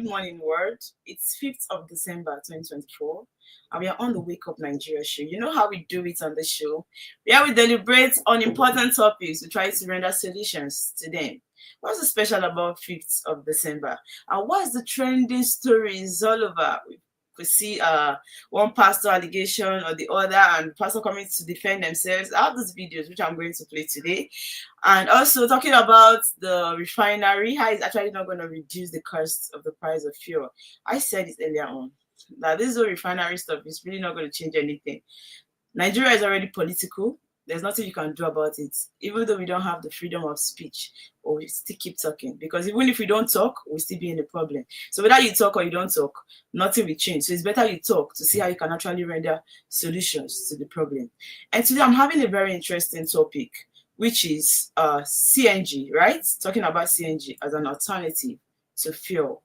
good morning, world. It's 5th of December 2024, and we are on the Wake Up Nigeria show. You know how we do it on the show. We deliberate on important topics. We try to render solutions to them. What's so special about 5th of December? And what's the trending stories all over? We see one pastor allegation or the other, and pastor coming to defend themselves. I have these videos which I'm going to play today, and also talking about the refinery, how it's actually not going to reduce the cost of the price of fuel. I said it earlier on that this whole refinery stuff is really not going to change anything. Nigeria is already political. There's nothing you can do about it, even though we don't have the freedom of speech, or we still keep talking. Because even if we don't talk, we'll still be in a problem. So whether you talk or you don't talk, nothing will change. So it's better you talk to see how you can actually render solutions to the problem. And today I'm having a very interesting topic, which is CNG, right? Talking about CNG as an alternative to fuel.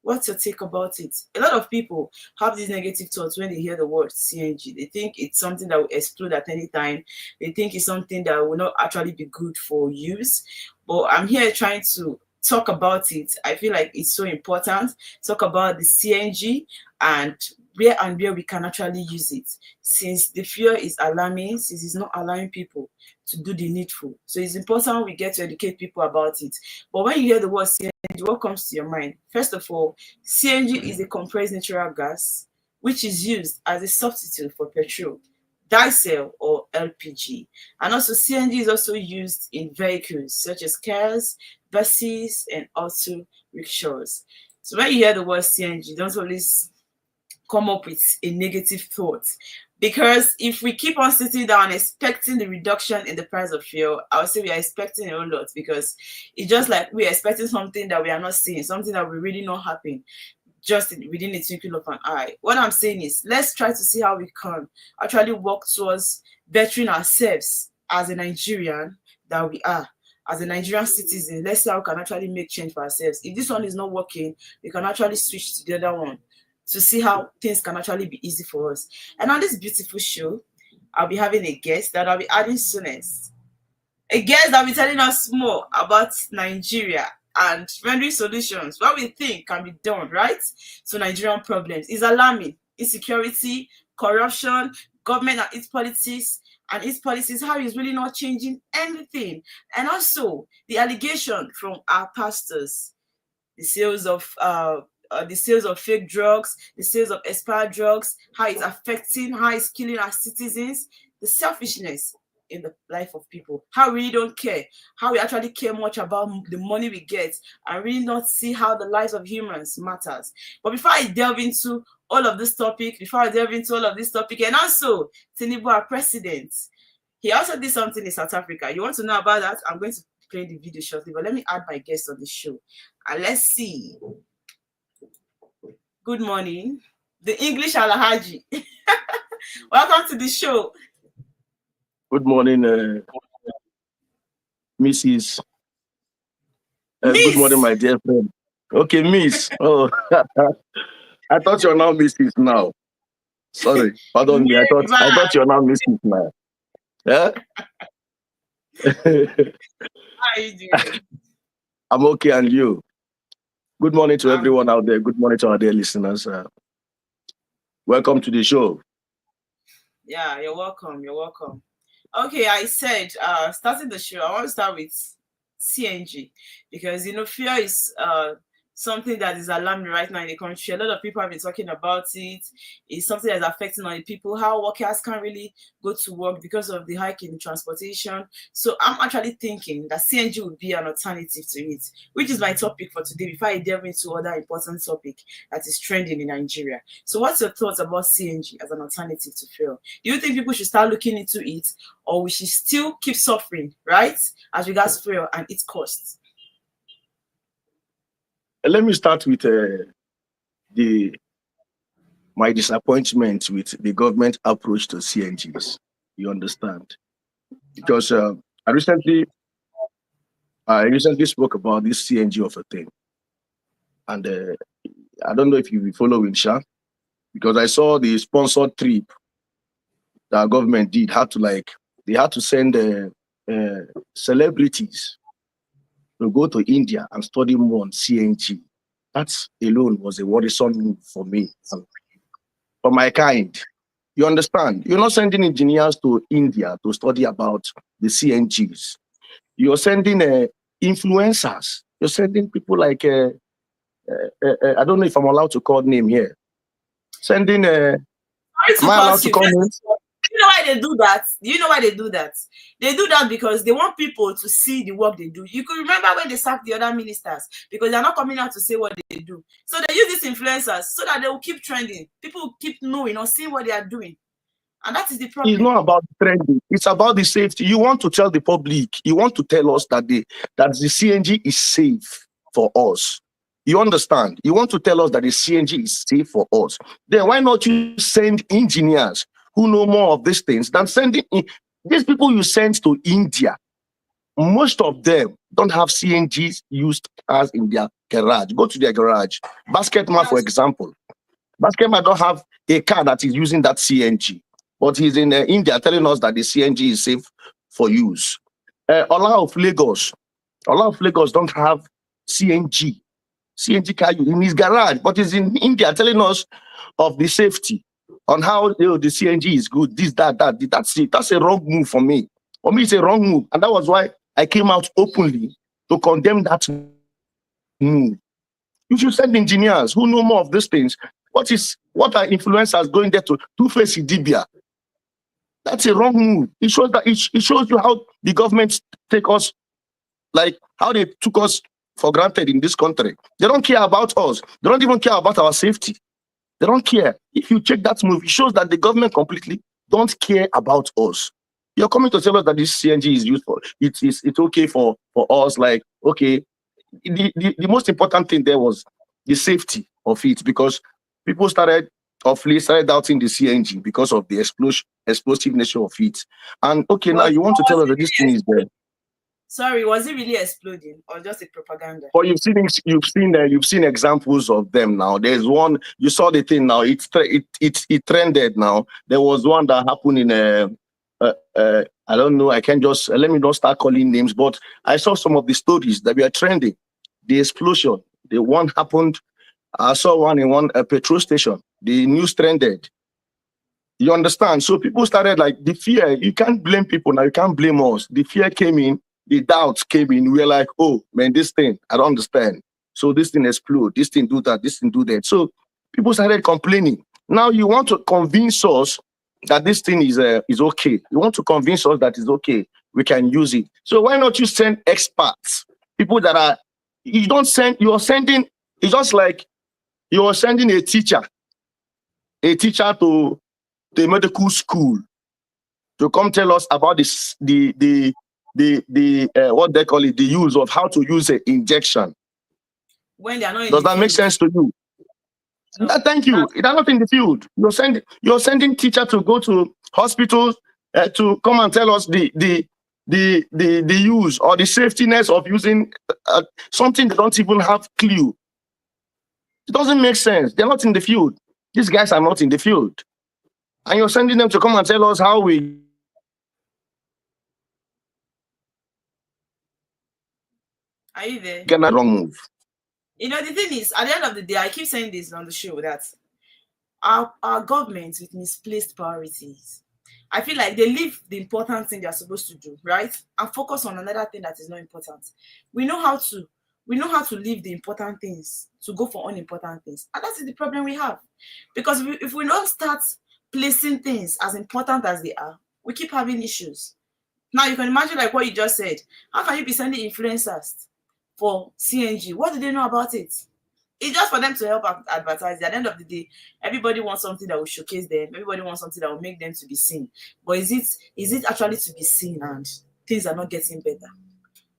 What's your take about it? A lot of people have these negative thoughts when they hear the word CNG. They think it's something that will explode at any time. They think it's something that will not actually be good for use. But I'm here trying to talk about it. I feel like it's so important. Talk about the CNG and where we can actually use it. Since the fuel is alarming, since it's not allowing people to do the needful. So it's important we get to educate people about it. But when you hear the word CNG, what comes to your mind? First of all, CNG is a compressed natural gas, which is used as a substitute for petrol, diesel, or LPG. And also CNG is also used in vehicles such as cars, buses, and auto rickshaws. So when you hear the word CNG, don't always come up with a negative thought, because if we keep on sitting down expecting the reduction in the price of fuel, I would say we are expecting a whole lot, because it's just like we're expecting something that we are not seeing, something that will really not happen just within a twinkle of an eye. What I'm saying is, let's try to see how we can actually work towards bettering ourselves as a Nigerian that we are. As a Nigerian citizen, let's see how we can actually make change for ourselves. If this one is not working, we can actually switch to the other one, to see how things can actually be easy for us. And on this beautiful show, I'll be having a guest that I'll be adding soonest. A guest that will be telling us more about Nigeria and rendering solutions, what we think can be done, right? So Nigerian problems is alarming. Insecurity, corruption, government and its policies, how it's really not changing anything. And also the allegation from our pastors, the sales of fake drugs, the sales of expired drugs, how it's killing our citizens, the selfishness in the life of people, how we really don't care, how we actually care much about the money we get and really not see how the lives of humans matters. But before I delve into all of this topic, and also Tinubu, our president, he also did something in South Africa. You want to know about that? I'm going to play the video shortly, but let me add my guest on the show. And let's see. Good morning, the English Alhaji. Welcome to the show. Good morning, Mrs. Good morning, my dear friend. Okay, Miss. Oh, I thought you're now Mrs. now. Sorry, pardon me. I thought you're now Mrs. now. Yeah. How are you doing? I'm okay, and you? Good morning to everyone out there. Good morning to our dear listeners. Welcome to the show. Yeah, you're welcome. You're welcome. Okay, I said, starting the show, I want to start with CNG, because, fear is something that is alarming right now in the country. A lot of people have been talking about it. It's something that's affecting on the people, how workers can't really go to work because of the hike in transportation. So I'm actually thinking that CNG would be an alternative to it, which is my topic for today, before I delve into other important topic that is trending in Nigeria. So what's your thoughts about CNG as an alternative to fuel? Do you think people should start looking into it, or we should still keep suffering, right, as regards fuel and its costs? Let me start with my disappointment with the government approach to CNGs. You understand? Because I recently spoke about this CNG of a thing, and I don't know if you will follow in Sha, because I saw the sponsored trip that our government did. They had to send celebrities to go to India and study more on CNG. That alone was a worrisome move for me and for my kind. You understand? You're not sending engineers to India to study about the CNGs. You're sending influencers. You're sending people like I don't know if I'm allowed to call name here. Sending Sorry am to I allowed cut to you. call names? You know why they do that? Do you know why they do that? They do that because they want people to see the work they do. You could remember when they sacked the other ministers because they're not coming out to say what they do. So they use these influencers so that they will keep trending. People will keep knowing or seeing what they are doing. And that is the It's problem. not about the trending. It's about the safety. You want to tell the public. You want to tell us that the CNG is safe for us. You understand? You want to tell us that the CNG is safe for us. Then why not you send engineers who know more of these things than these people you send to India? Most of them don't have CNGs used cars in their garage. Go to their garage. Basketman, for That's example. Basketman don't have a car that is using that CNG, but he's in India telling us that the CNG is safe for use. Ola of Lagos don't have CNG, CNG car in his garage, but he's in India telling us of the safety on how the CNG is good. This, that. That's it. That's a wrong move for me. For me, it's a wrong move, and that was why I came out openly to condemn that move. You should send engineers who know more of these things. What are influencers going there to face Idibia? That's a wrong move. It shows that it shows you how the government take us, like how they took us for granted in this country. They don't care about us. They don't even care about our safety. They don't care. If you check that move, it shows that the government completely don't care about us. You're coming to tell us that this CNG is used for it's okay for us. Like, okay, the most important thing there was the safety of it, because people started doubting the CNG because of the explosive nature of it. And okay, now was, you want to tell was us it that this thing really is there. sorry, was it really exploding or just a propaganda? But you've seen examples of them now. There's one you saw the thing now. It trended now. There was one that happened in I don't know. I can just let me not start calling names, but I saw some of the stories that were trending. The explosion, the one happened. I saw one in one petrol station. The news trended. You understand? So people started like the fear. You can't blame people now. You can't blame us. The fear came in. The doubts came in. We were like, oh man, this thing, I don't understand. So this thing explode. This thing do that. This thing do that. So people started complaining. Now you want to convince us that this thing is okay. You want to convince us that it's okay. We can use it. So why not you send experts, people that are you don't send. You are sending. It's just like you are sending a teacher to the medical school to come tell us about this the what they call it, the use of how to use an injection. When they are not in Does the that make field. sense to you? No. Thank you. That's It are not in the field. You're sending teacher to go to hospitals to come and tell us the use or the safetyness of using something they don't even have clue. It doesn't make sense. They're not in the field. These guys are not in the field. And you're sending them to come and tell us how we are you there? get that wrong move. You know, the thing is, at the end of the day, I keep saying this on the show that our government with misplaced priorities. I feel like they leave the important thing they're supposed to do, right? And focus on another thing that is not important. We know how to we know how to leave the important things to go for unimportant things. And that is the problem we have. Because if we don't start placing things as important as they are, we keep having issues. Now you can imagine like what you just said. How can you be sending influencers for CNG? What do they know about it? It's just for them to help advertise. At the end of the day, everybody wants something that will showcase them. Everybody wants something that will make them to be seen. But is it actually to be seen and things are not getting better?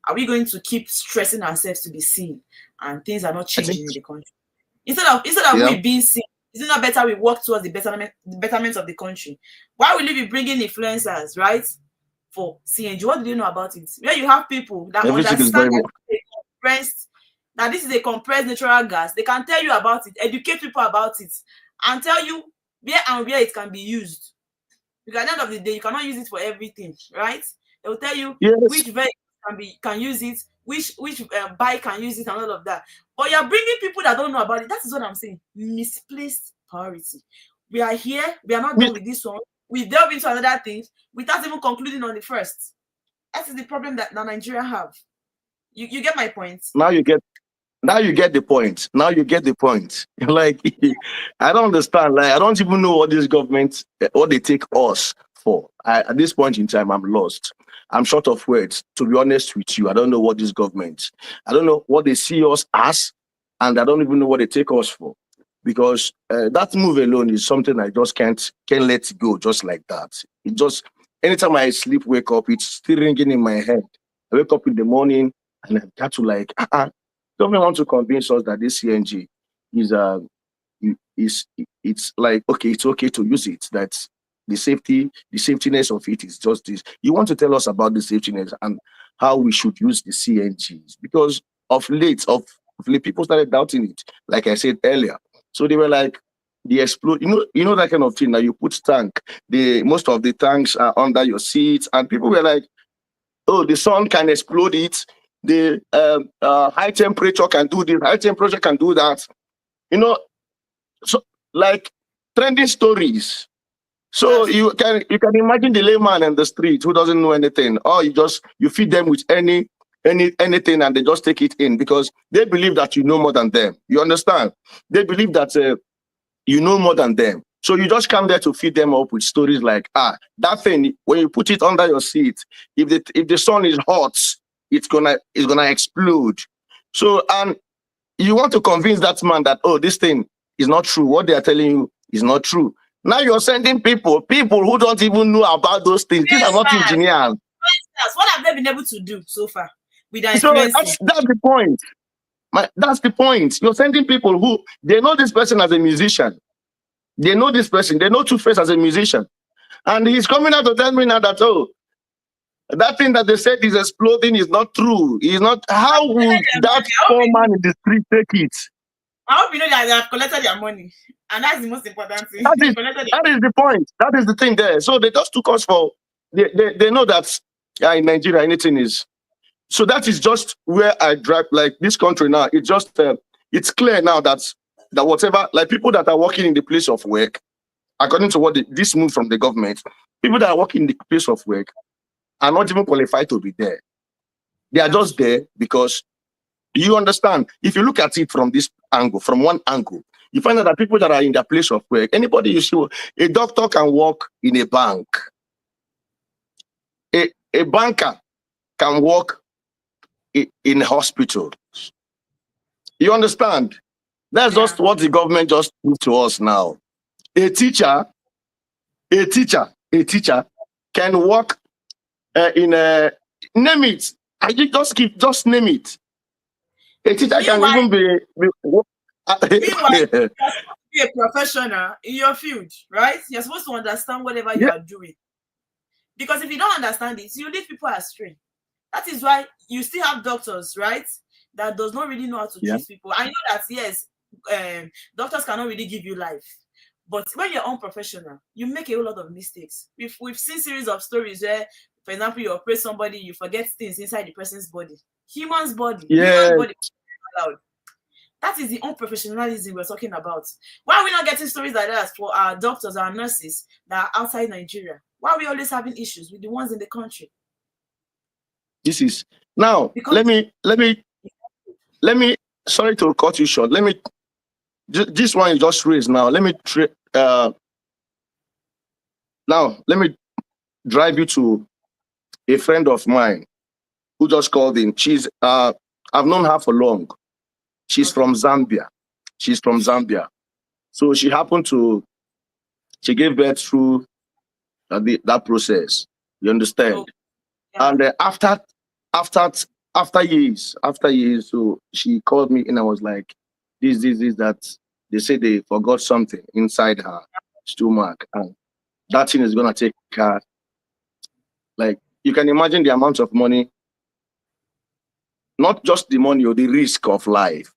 Are we going to keep stressing ourselves to be seen and things are not I think, changing in the country? Instead of yeah. we being seen, is it not better we work towards the betterment of the country? Why will you be bringing influencers, right? For CNG. What do you know about it? Where you have people that Everything is understand very that this is a compressed natural gas, they can tell you about it, educate people about it, and tell you where it can be used. Because at the end of the day, you cannot use it for everything, right? They will tell you yes. which vehicle can use it which bike can use it and all of that. But you're bringing people that don't know about it. That is what I'm saying. Misplaced priority. We are here. We are not done with this one. We delve into another things without even concluding on the first. That is the problem that Nigeria have. You get my point? Now you get the point. Now you get the point. Like, I don't understand. Like, I don't even know what this government, what they take us for. At this point in time, I'm lost. I'm short of words. To be honest with you, I don't know what this government, I don't know what they see us as, and I don't even know what they take us for. Because that move alone is something I just can't let go just like that. It just, anytime I sleep, wake up, it's still ringing in my head. I wake up in the morning and I got to like, government want to convince us that this CNG is is it's like, okay, it's okay to use it. That the safetiness of it is just this. You want to tell us about the safetiness and how we should use the CNGs, because of late people started doubting it, like I said earlier. So they were like, the explode, you know that kind of thing. Now you put tank, the most of the tanks are under your seats, and people were like, oh, the sun can explode it. The high temperature can do this. High temperature can do that. So like trending stories. So you can imagine the layman in the street who doesn't know anything. Or you feed them with anything and they just take it in because they believe that you know more than them. You understand? They believe that you know more than them. So you just come there to feed them up with stories like, that thing, when you put it under your seat, if the sun is hot, it's gonna explode. So, and you want to convince that man that, oh, this thing is not true. What they are telling you is not true. Now you're sending people who don't even know about those things. These are not engineers. What have they been able to do so far with their So that's the point. That's the point. You're sending people who, they know this person as a musician. They know this person. They know Two-Face as a musician. And he's coming out to tell me now that, oh, that thing that they said is exploding is not true. Is not. How would that poor man in the street take it? I hope you know that they have collected their money. And that's the most important thing. That is the point. That is the thing there. So they just took us for, they know that in Nigeria, anything is. So that is just where I drive, like this country now. It's just, it's clear now that whatever, like people that are working in the place of work, according to what this move from the government, people that are working in the place of work are not even qualified to be there. They are just there because, you understand, if you look at it from this angle, from one angle, you find out that people that are in their place of work, anybody you see, a doctor can work in a bank. A banker can work in hospitals. You understand? That's just what the government just did to us now. A teacher can work in a, name it. Just name it. A teacher can even be a professional in your field, right? You're supposed to understand whatever you are doing. Because if you don't understand it, you lead people astray. That is why you still have doctors, right? That does not really know how to treat people. I know that, yes, doctors cannot really give you life. But when you're unprofessional, you make a whole lot of mistakes. We've seen series of stories where, for example, you operate somebody, you forget things inside the person's body. Human's body. Human's body. That is the unprofessionalism we're talking about. Why are we not getting stories like that for our doctors, our nurses that are outside Nigeria? Why are we always having issues with the ones in the country? This is now. Because let me. Sorry to cut you short. Let me. This one you just raised now. Let me. Now let me drive you to a friend of mine who just called in. She's. I've known her for long. She's from Zambia. So she happened to. She gave birth through that process. You understand? Oh, yeah. And after years, so she called me and I was like, this, that. They say they forgot something inside her stomach, and that thing is gonna take her. Like, you can imagine the amount of money, not just the money or the risk of life.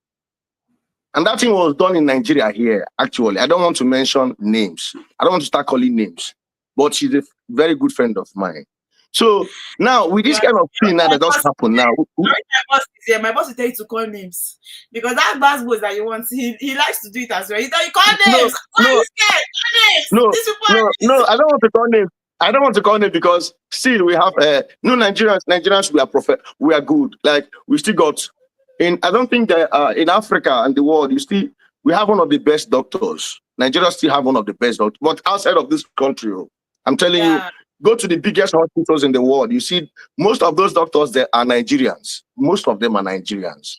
And that thing was done in Nigeria here, actually. I don't want to mention names. I don't want to start calling names, but she's a very good friend of mine. So now with this kind of thing now that just happened now. My boss is here. My boss will tell you to call names because that basketball that you want, he likes to do it as well. He tell you call No, names. Why are no, you scared? Call names. no, These people are no. I don't want to call names. I don't want to call names because still we have no Nigerians we are good. Like we still got in. I don't think that in Africa and the world we have one of the best doctors. Nigeria still have one of the best doctors, but outside of this country, oh, I'm telling you, yeah. go to the biggest hospitals in the world. You see, most of those doctors there are Nigerians. Most of them are Nigerians.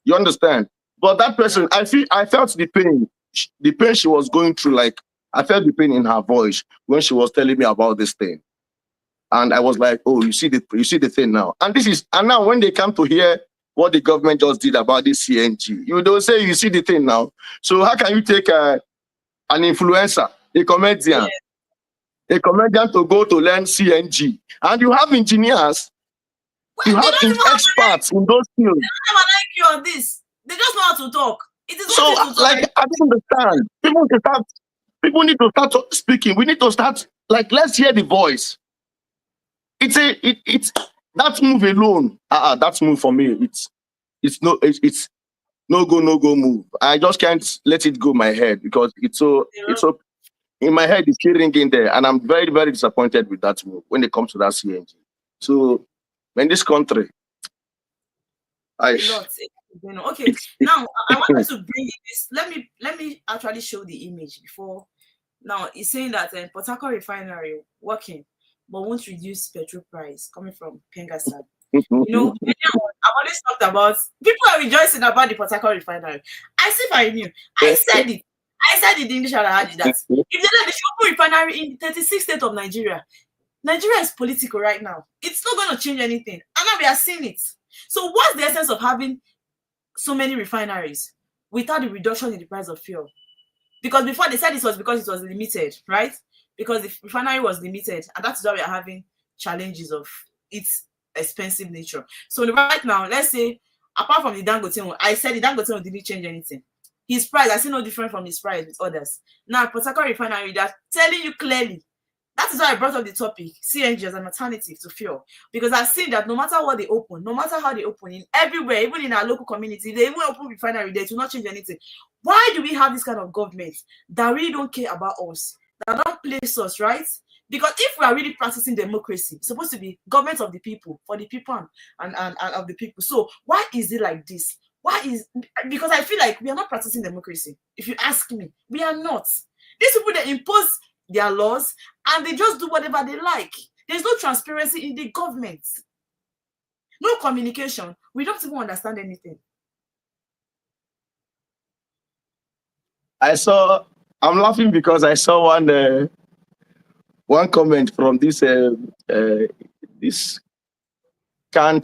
You understand? But that person, I felt the pain she was going through. Like I felt the pain in her voice when she was telling me about this thing, and I was like, "Oh, you see the thing now." And now when they come to hear what the government just did about this CNG, you don't say you see the thing now. So how can you take an influencer, Yeah. a comedian to go to learn CNG, and you have engineers, Well, you they have don't even have experts in those fields. an IQ on this. They just know how to talk. It is one So, thing to talk. like, I don't understand. People need to start speaking. We need to start, like, let's hear the voice. It's that move alone. That move for me. It's no go move. I just can't let it go my head because it's so in my head. It's still ringing there, and I'm very very disappointed with that move when it comes to that CNG. So, in this country, I A lot. Okay, now I wanted to bring in this. Let me actually show the image before. Now it's saying that Port Harcourt refinery working, but won't reduce petrol price coming from Pengasad. I've always talked about people are rejoicing about the Port Harcourt refinery. As if I knew. I said it. I said it in English and I had it that if they let the open refinery in 36 states of Nigeria, Nigeria is political right now. It's not going to change anything. And now we are seeing it. So what's the essence of having so many refineries without the reduction in the price of fuel? Because before they said it was because it was limited, right? Because the refinery was limited, and that's why we are having challenges of its expensive nature. So right now, let's say, apart from the Dangote one, I said the Dangote one didn't change anything. His price, I see no different from his price with others. Now, Port Harcourt refinery, they're telling you clearly. That is why I brought up the topic, CNG as an alternative to fuel. Because I've seen that no matter what they open, no matter how they open, in everywhere, even in our local community, they even open refinery, they do not change anything. Why do we have this kind of government that really don't care about us, that don't place us, right? Because if we are really practicing democracy, it's supposed to be government of the people, for the people and of the people. So why is it like this? Because I feel like we are not practicing democracy. If you ask me, we are not. These people, they impose their laws and they just do whatever they like. There's no transparency in the government. No communication. We don't even understand anything. I'm laughing because I saw one comment from this can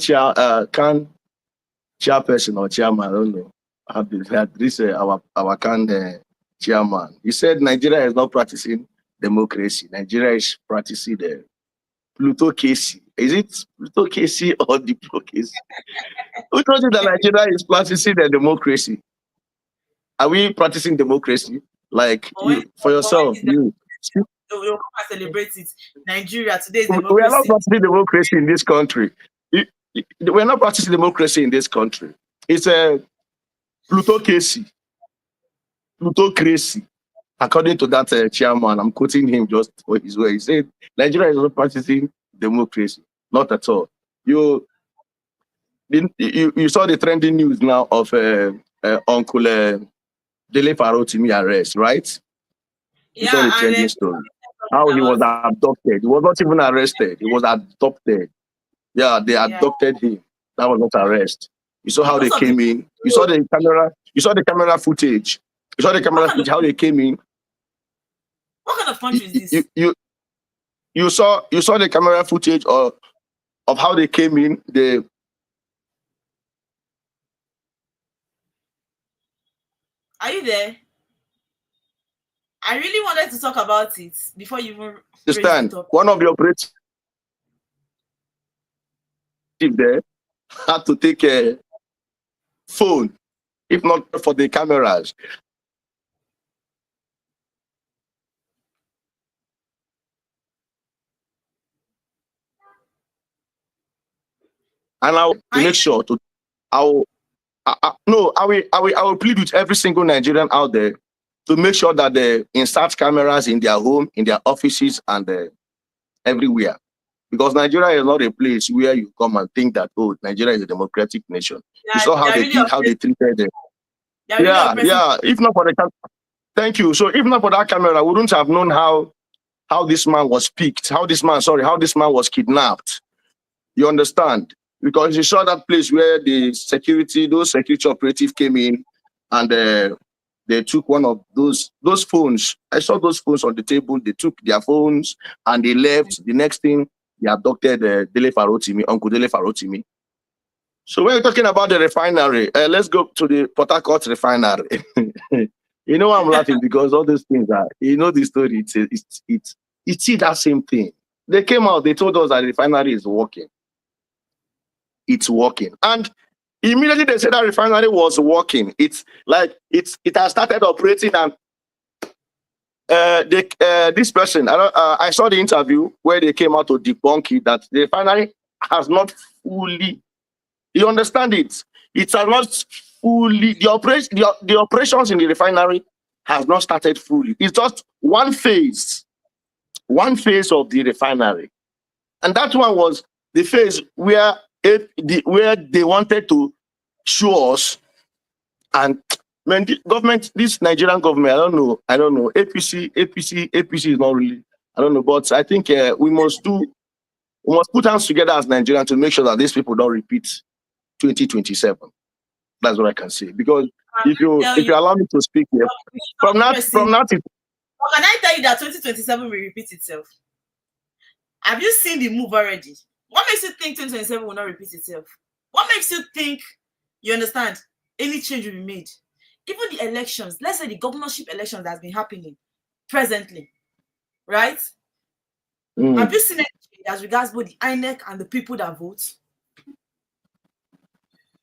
chairperson or chairman, I don't know. Had this our can chairman. He said Nigeria is not practicing democracy. Nigeria is practicing the plutocracy. Is it plutocracy or diplocracy? Who told you that Nigeria is practicing the democracy? Are we practicing democracy? Like for yourself, you. We'll come and celebrate it. Nigeria, today is We are not democracy. practicing democracy in this country. We're not practicing democracy in this country. It's a plutocracy. Plutocracy. According to that chairman, I'm quoting him just for his way. He said, Nigeria is not practicing democracy. Not at all. You saw the trending news now of Uncle Dele Farotimi arrest, right? You saw Yeah, the and trending story. How he was abducted. He was not even arrested. He was abducted. Yeah, they abducted him. That was not arrest. You saw how they came in. You saw the camera. You saw the camera footage. You saw the camera footage. How they came in. What kind of country is this? You saw the camera footage of how they came in. Are you there? I really wanted to talk about it before you even understand. One of the operatives there had to take a phone, if not for the cameras. and I'll make sure to I will plead with every single Nigerian out there to make sure that they insert cameras in their home, in their offices, and everywhere. Because Nigeria is not a place where you come and think that, oh, Nigeria is a democratic nation. You saw how they treated them. Yeah. If not for the thank you. So if not for that camera, we wouldn't have known how this man was picked, how this man was kidnapped. You understand? Because you saw that place where those security operatives came in and they took one of those phones. I saw those phones on the table. They took their phones and they left. The next thing, they abducted Uncle Dele Farotimi. So when we're talking about the refinery, let's go to the Port Harcourt refinery. You know I'm laughing because all these things are, the story, it's that same thing. They came out, they told us that the refinery is working. It's working. And immediately they said that refinery was working. It's like it has started operating, and this person, I saw the interview where they came out to debunk it, that the refinery has not fully, you understand it? It has not fully, the operations in the refinery has not started fully. It's just one phase of the refinery. And that one was the phase where they wanted to show us, and man, this Nigerian government, I don't know. APC is not really, I don't know, but I think we must put hands together as Nigerians to make sure that these people don't repeat 2027. That's what I can say. Because if you allow me to speak here, from that, can I tell you that 2027 will repeat itself? Have you seen the move already? What makes you think 2027 will not repeat itself? What makes you think, you understand, any change will be made? Even the elections, let's say the governorship elections that has been happening presently, right? Have you seen anything as regards both the INEC and the people that vote?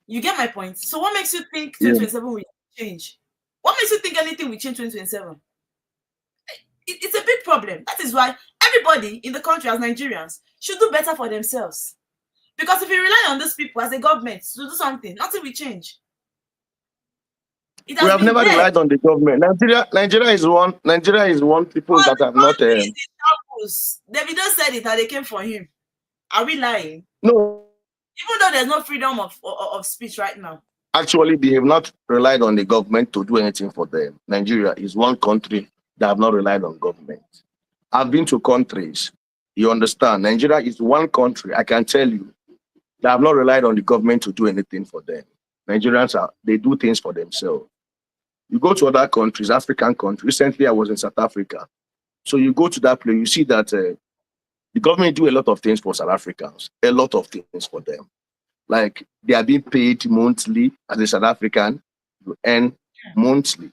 You get my point? So what makes you think 2027 will change? What makes you think anything will change 2027? It's a big problem. That is why everybody in the country as Nigerians should do better for themselves. Because if you rely on these people as a government to do something, nothing will change. We have never relied on the government. Nigeria is one people that have not. Davido said it and they came for him. Are we lying? No. Even though there's no freedom of speech right now. Actually, they have not relied on the government to do anything for them. Nigeria is one country that have not relied on government. I've been to countries, you understand. Nigeria is one country, I can tell you, that have not relied on the government to do anything for them. Nigerians they do things for themselves. You go to other countries, African countries. Recently, I was in South Africa. So you go to that place, you see that the government do a lot of things for South Africans, a lot of things for them. Like they are being paid monthly as a South African, you earn monthly.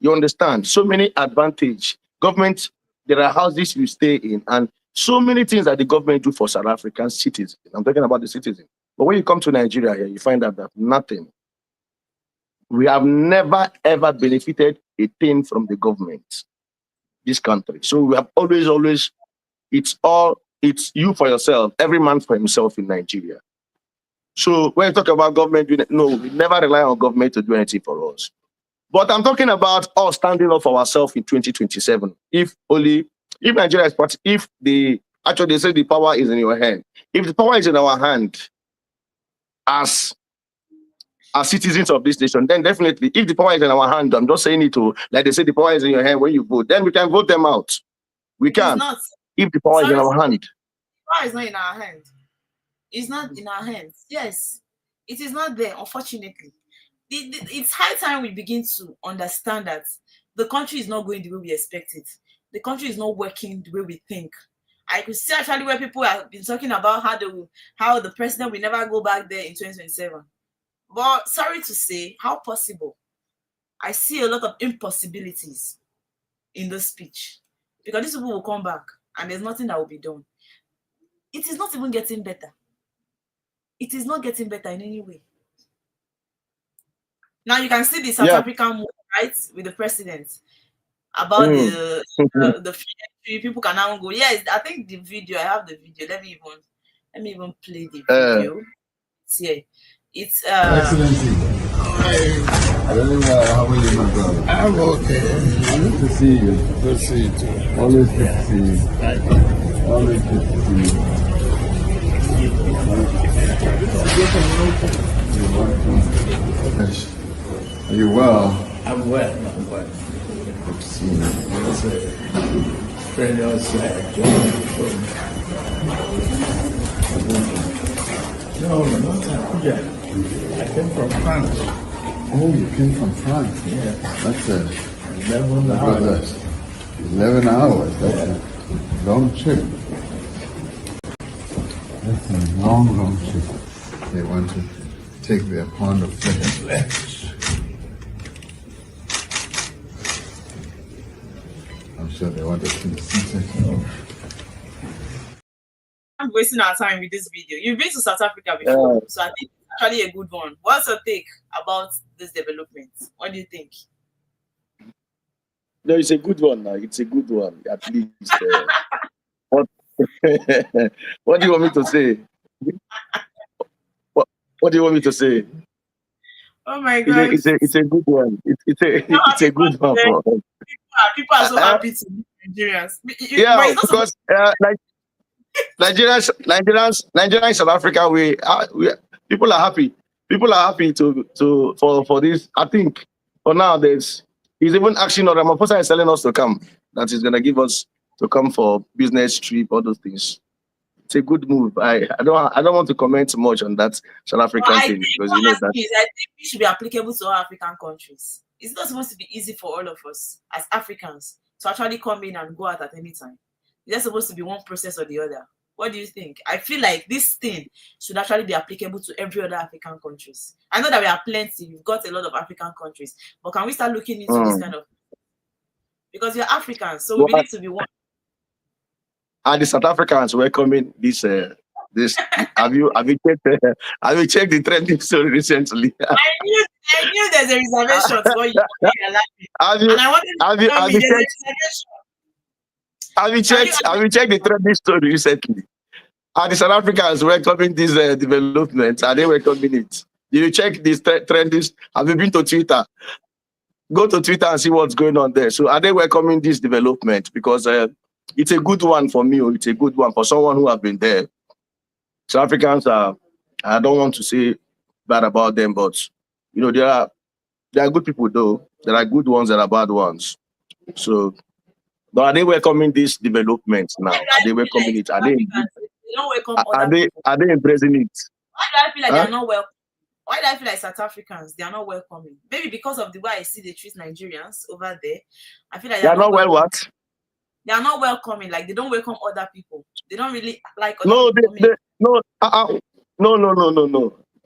You understand? So many advantage. Government, there are houses you stay in, and so many things that the government do for South African citizens. I'm talking about the citizens. But when you come to Nigeria here, you find out that nothing. We have never, ever benefited a thing from the government, this country. So we have always, it's you for yourself, every man for himself in Nigeria. So when you talk about government, no, we never rely on government to do anything for us. But I'm talking about us standing up for ourselves in 2027. If Nigeria is part, actually they say the power is in your hand. If the power is in our hand as citizens of this nation, then definitely, if the power is in our hand, I'm just saying it to, like they say, the power is in your hand when you vote, then we can vote them out. We can. If the power is in our hand. The power is not in our hand. It's not in our hands. Yes, it is not there, unfortunately. It's high time we begin to understand that the country is not going the way we expect it. The country is not working the way we think. I could see actually where people have been talking about how the president will never go back there in 2027. But sorry to say, how possible? I see a lot of impossibilities in this speech. Because these people will come back and there's nothing that will be done. It is not even getting better. It is not getting better in any way. Now you can see the South African move, right, with the president about the people can now go. Yes, I think the video. I have the video. Let me even play the video. It's here. It's Excellency. Very well. How are you, my brother? I'm okay. Good to see you. Good to see you too. Always good to see you. Always good to see you. Are you well? I'm well. I'm well. Good to see you. It's a friend outside. No, not Abuja. I came from France. Oh, you came from France? Yeah. That's a 11 hours. 11 hours. That's a long trip. That's a long, long trip. They want to take their pound of flesh. I'm sure they want to keep C-section. I'm wasting our time with this video. You've been to South Africa before, so I think it's actually a good one. What's your take about this development? What do you think? No, it's a good one now. It's a good one, at least. What, what do you want me to say? What do you want me to say? Oh my God. It's a good one. It's a good one for us. People are so happy to be Nigerians. Yeah, because like Nigerians, South Africa, we people are happy. People are happy for this. I think for now he's even asking Ramaphosa is telling us to come. That he's gonna give us to come for business trip, all those things. It's a good move. I don't want to comment much on that South African thing because you know that. I think it should be applicable to all African countries. It's not supposed to be easy for all of us as Africans to actually come in and go out at any time. It's supposed to be one process or the other. What do you think? I feel like this thing should actually be applicable to every other African countries. I know that we are plenty. We've got a lot of African countries, but can we start looking into this kind of? Because we're Africans, so we need to be one. Are the South Africans welcoming this? Have you checked the trending story recently? I knew there's a reservation for you. Have you checked the trending story recently? Are the South Africans welcoming this development? Are they welcoming it? Did you check this trending? Have you been to Twitter? Go to Twitter and see what's going on there. So are they welcoming this development? Because it's a good one for me. It's a good one for someone who have been there. South Africans are, I don't want to say bad about them, but you know, there are good people though. There are good ones, there are bad ones. So, but are they welcoming this development now? Are they welcoming it? Are they embracing it? Why do I feel like they're not welcome? Why do I feel like South Africans, they are not welcoming? Maybe because of the way I see they treat Nigerians over there. I feel like they are not well what? They are not welcoming, like they don't welcome other people. They don't really like other no, people. No.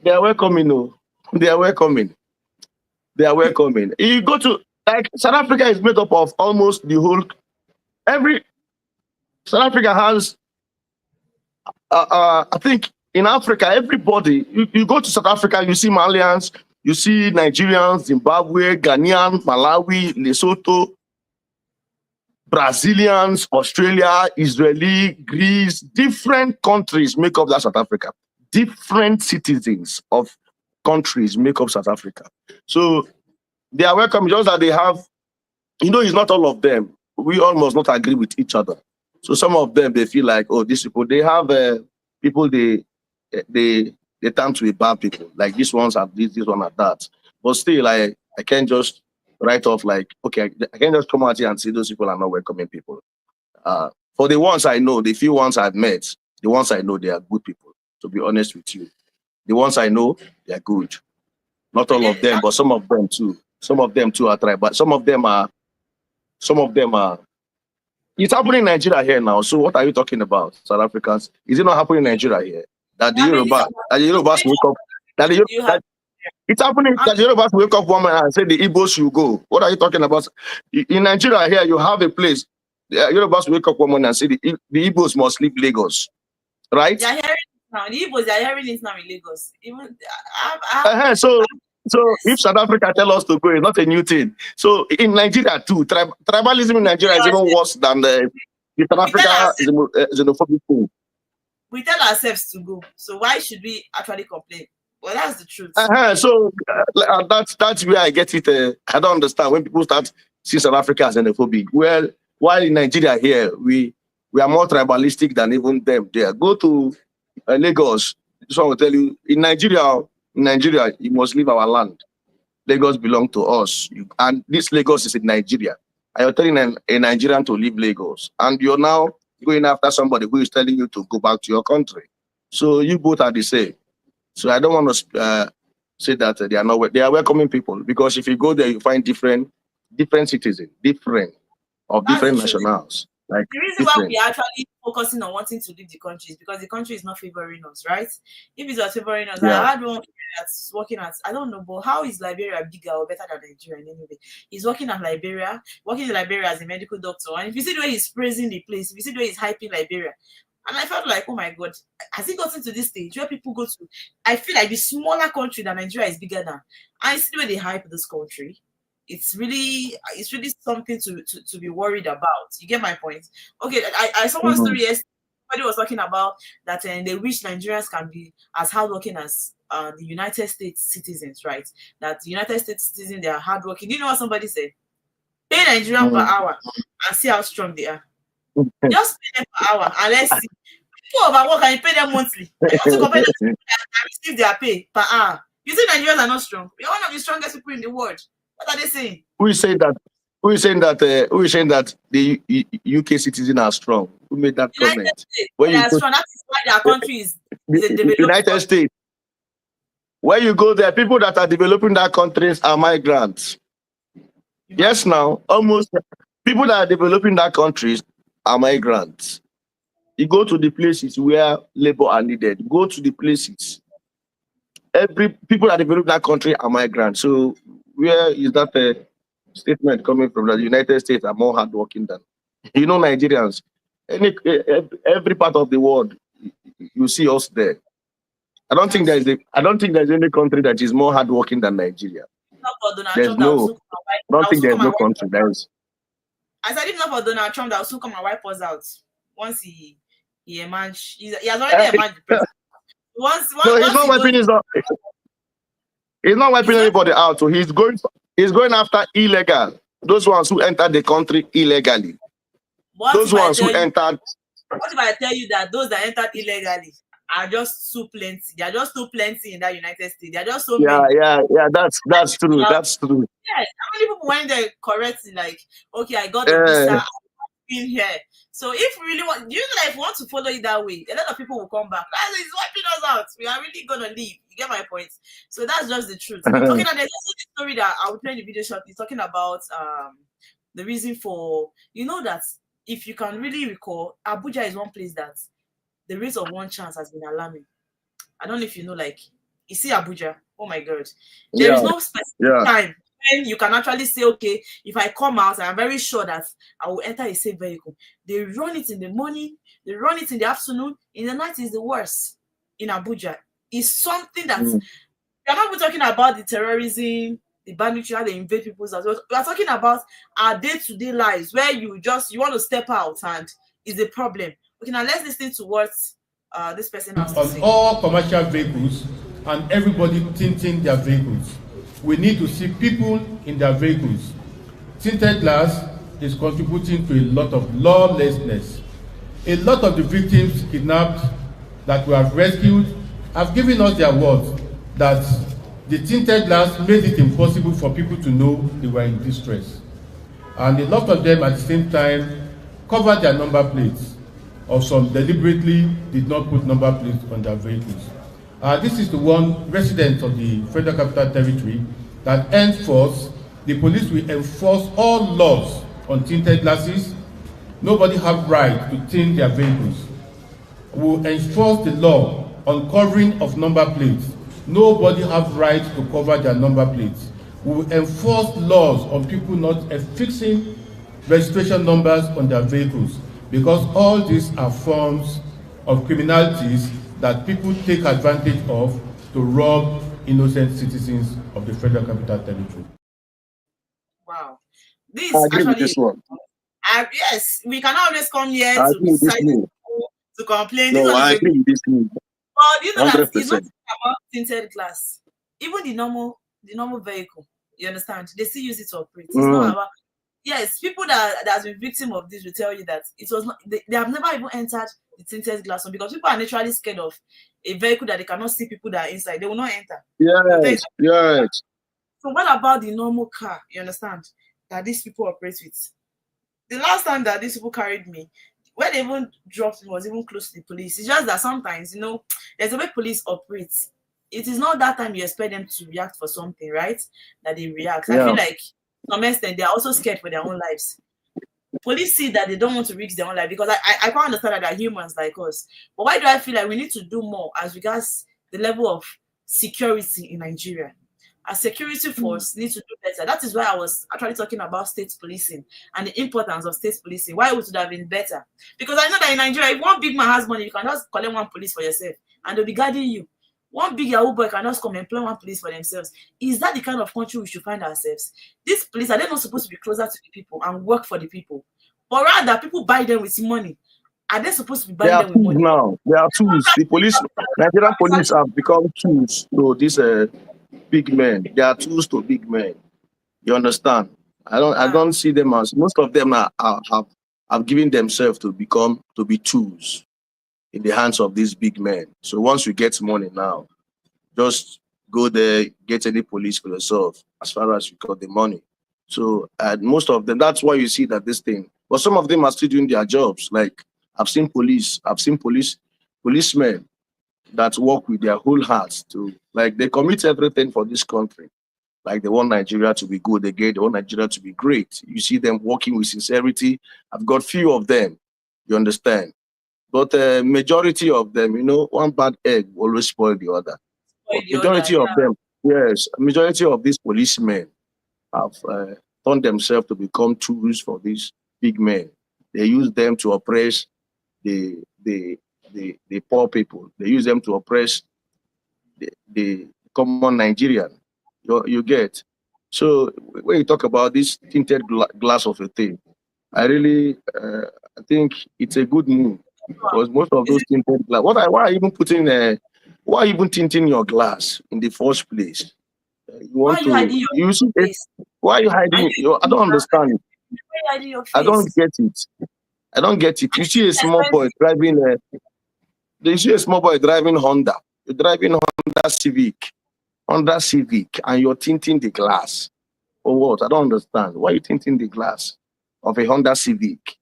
They are welcoming, no. They are welcoming. They are welcoming. You go to, like, South Africa is made up of almost the whole, South Africa has, I think, in Africa, everybody, you go to South Africa, you see Malians, you see Nigerians, Zimbabwe, Ghanaian, Malawi, Lesotho, Brazilians, Australia, Israeli, Greece, different countries make up that South Africa. Different citizens of countries make up South Africa. So they are welcome, just that they have, you know, it's not all of them. We almost not agree with each other. So some of them, they feel like, oh, these people, they have people they turn to be bad people. Like these ones are this one are that. But still, I can't just write off like, okay, I can't just come out here and say those people are not welcoming people. For the ones I know, the few ones I've met, the ones I know, they are good people, to be honest with you. The ones I know, they are good. Not all of them, but some of them too. Some of them too are tried, but some of them are, it's happening in Nigeria here now. So what are you talking about, South Africans? Is it not happening in Nigeria here? That the Yorubas wake up, it's happening that the Yorubas wake up one man and say the Igbos should go. What are you talking about? In Nigeria here, you have a place. The Yorubas wake up one man and say the Igbos must leave Lagos, right? They are hearing it now. The Igbos are hearing it now in Lagos. Even So if South Africa tell us to go, it's not a new thing. So in Nigeria too, tribalism in Nigeria is even worse than the South Africa xenophobic thing. We tell ourselves to go. So why should we actually complain? Well, that's the truth. So that's where I get it. I don't understand when people start seeing South Africa as xenophobic. Well, while in Nigeria here, we are more tribalistic than even them there. Go to Lagos. This one will tell you, in Nigeria, you must leave our land. Lagos belongs to us. And this Lagos is in Nigeria. And you're telling a Nigerian to leave Lagos. And you're now going after somebody who is telling you to go back to your country. So you both are the same. So I don't want to say that they are not. They are welcoming people, because if you go there, you find different citizens, different nationals. Like the reason why we are actually focusing on wanting to leave the country is because the country is not favoring us, right? If it was favoring us, Yeah. I had one that's working at, I don't know, but how is Liberia bigger or better than Nigeria in any way? He's working in Liberia as a medical doctor. And if you see the way he's praising the place, if you see the way he's hyping Liberia, and I felt like, oh my God, has it gotten to this stage where people go to, I feel like the smaller country than Nigeria is bigger than. And I see the way they hype this country. It's really something to be worried about. You get my point? Okay, I saw one story yesterday. Somebody was talking about that, and they wish Nigerians can be as hardworking as the United States citizens, right? That the United States citizens, they are hardworking. Do you know what somebody said? Pay Nigerian per hour and see how strong they are. Just pay them per hour and let's see. People overwork and you pay them monthly. I want to compare them to people that receive their pay per hour. You think Nigerians are not strong? We are one of the strongest people in the world. What are they saying? Who is saying that? Who is saying that the UK citizens are strong? Who made that comment? They are strong. That is why their country is the United States. When you go there, people that are developing that countries are migrants. Yes, now almost people that are developing that countries are migrants. You go to the places where labor are needed. Go to the places. Every people that develop that country are migrants. So where is that statement coming from? That the United States are more hardworking than Nigerians. Every part of the world, you see us there. I don't think there's any country that is more hardworking than Nigeria. There's no. I don't think there's no country that is. I said, if not for Donald Trump, that will soon come and wipe us out once he emerged. He has already emerged the president. He's not wiping his out. He's not wiping anybody out. So he's going after illegal. Those ones who entered the country illegally. Those ones who entered. What if I tell you that those that entered illegally are just so plenty? They are just so plenty in that United States. They are just so many. Yeah. That's true. That's true. Yeah, how many people went there correctly? Like, okay, I got the visa. I've been here. So if we really want, if we want to follow it that way, a lot of people will come back. It's wiping us out. We are really gonna leave. You get my point? So that's just the truth. Okay, now there's also this story that I will play in the video shortly, talking about the reason for that if you can really recall, Abuja is one place that the rate of one chance has been alarming. I don't know if you know, like, you see Abuja, oh my God, there is no specific time when you can actually say, okay, if I come out, I'm very sure that I will enter a safe vehicle. They run it in the morning, they run it in the afternoon, in the night is the worst in Abuja. It's something that we're not talking about the terrorism, the banditry, how they invade people's houses. We are talking about our day-to-day lives where you want to step out and it's a problem. Okay, now let's listen to what this person has to say. On all commercial vehicles and everybody tinting their vehicles, we need to see people in their vehicles. Tinted glass is contributing to a lot of lawlessness. A lot of the victims kidnapped that we have rescued have given us their words that the tinted glass made it impossible for people to know they were in distress. And a lot of them at the same time covered their number plates, or some deliberately did not put number plates on their vehicles. This is the one resident of the Federal Capital Territory that henceforth the police will enforce all laws on tinted glasses. Nobody have right to tint their vehicles. We will enforce the law on covering of number plates. Nobody have right to cover their number plates. We will enforce laws on people not affixing registration numbers on their vehicles, because all these are forms of criminalities that people take advantage of to rob innocent citizens of the Federal Capital Territory. Wow. This I agree actually, with this one. yes, we can always come here to to complain. This No, one is I a agree with this thing. but you know that it's not 100%. about tinted glass. Even the normal vehicle, you understand? They still use it to operate. It's not Mm. about yes, people that has been victim of this will tell you that it was not they have never even entered the tinted glass one because people are naturally scared of a vehicle that they cannot see people that are inside. They will not enter. They'll tell you, Yes, yes. so what about the normal car, you understand, that these people operate with? The last time that these people carried me, where they even dropped me was even close to the police. It's just that sometimes, there's a way police operate. It is not that time you expect them to react for something, right? That they react. I Yeah. feel like to some extent they are also scared for their own lives. Police see that they don't want to risk their own life because I can't understand that they're humans like us. But why do I feel like we need to do more as regards the level of security in Nigeria? Our security force needs to do better. That is why I was actually talking about state policing and the importance of state policing. Why it would have been better? Because I know that in Nigeria, if one big man has money, you can just collect one police for yourself and they'll be guarding you. One big Yahoo boy can just come and employ one police for themselves. Is that the kind of country we should find ourselves? These police, are they not supposed to be closer to the people and work for the people? But rather, people buy them with money. Are they supposed to be They buying are them with tools money? now. They are tools. The police, Nigerian police have become tools to these big men. They are tools to big men. You understand? I don't see them as most of them have given themselves to be tools in the hands of these big men. So once you get money now, just go there, get any police for yourself as far as you got the money. So most of them, that's why you see that this thing. But some of them are still doing their jobs. Like I've seen policemen that work with their whole hearts to like they commit everything for this country. Like they want Nigeria to be good again, they want Nigeria to be great. You see them working with sincerity. I've got few of them, you understand. But majority of them, one bad egg will always spoil the other. Or But the other, majority of them, yes, majority of these policemen have turned themselves to become tools for these big men. They use them to oppress the the the poor people. They use them to oppress the common Nigerian. You get. So when you talk about this tinted glass of a thing, I think it's a good move because most of is those it, tinted glass. Why even tinting your glass in the first place? You why want are you to hiding your you see it, face? why are you Are hiding? you I don't understand it. why are you hiding your I don't face? get it. I don't get it. You see a small boy Expensive. driving you see a small boy driving Honda. You're driving Honda Civic, and you're tinting the glass. For what? I don't understand. Why are you tinting the glass of a Honda Civic?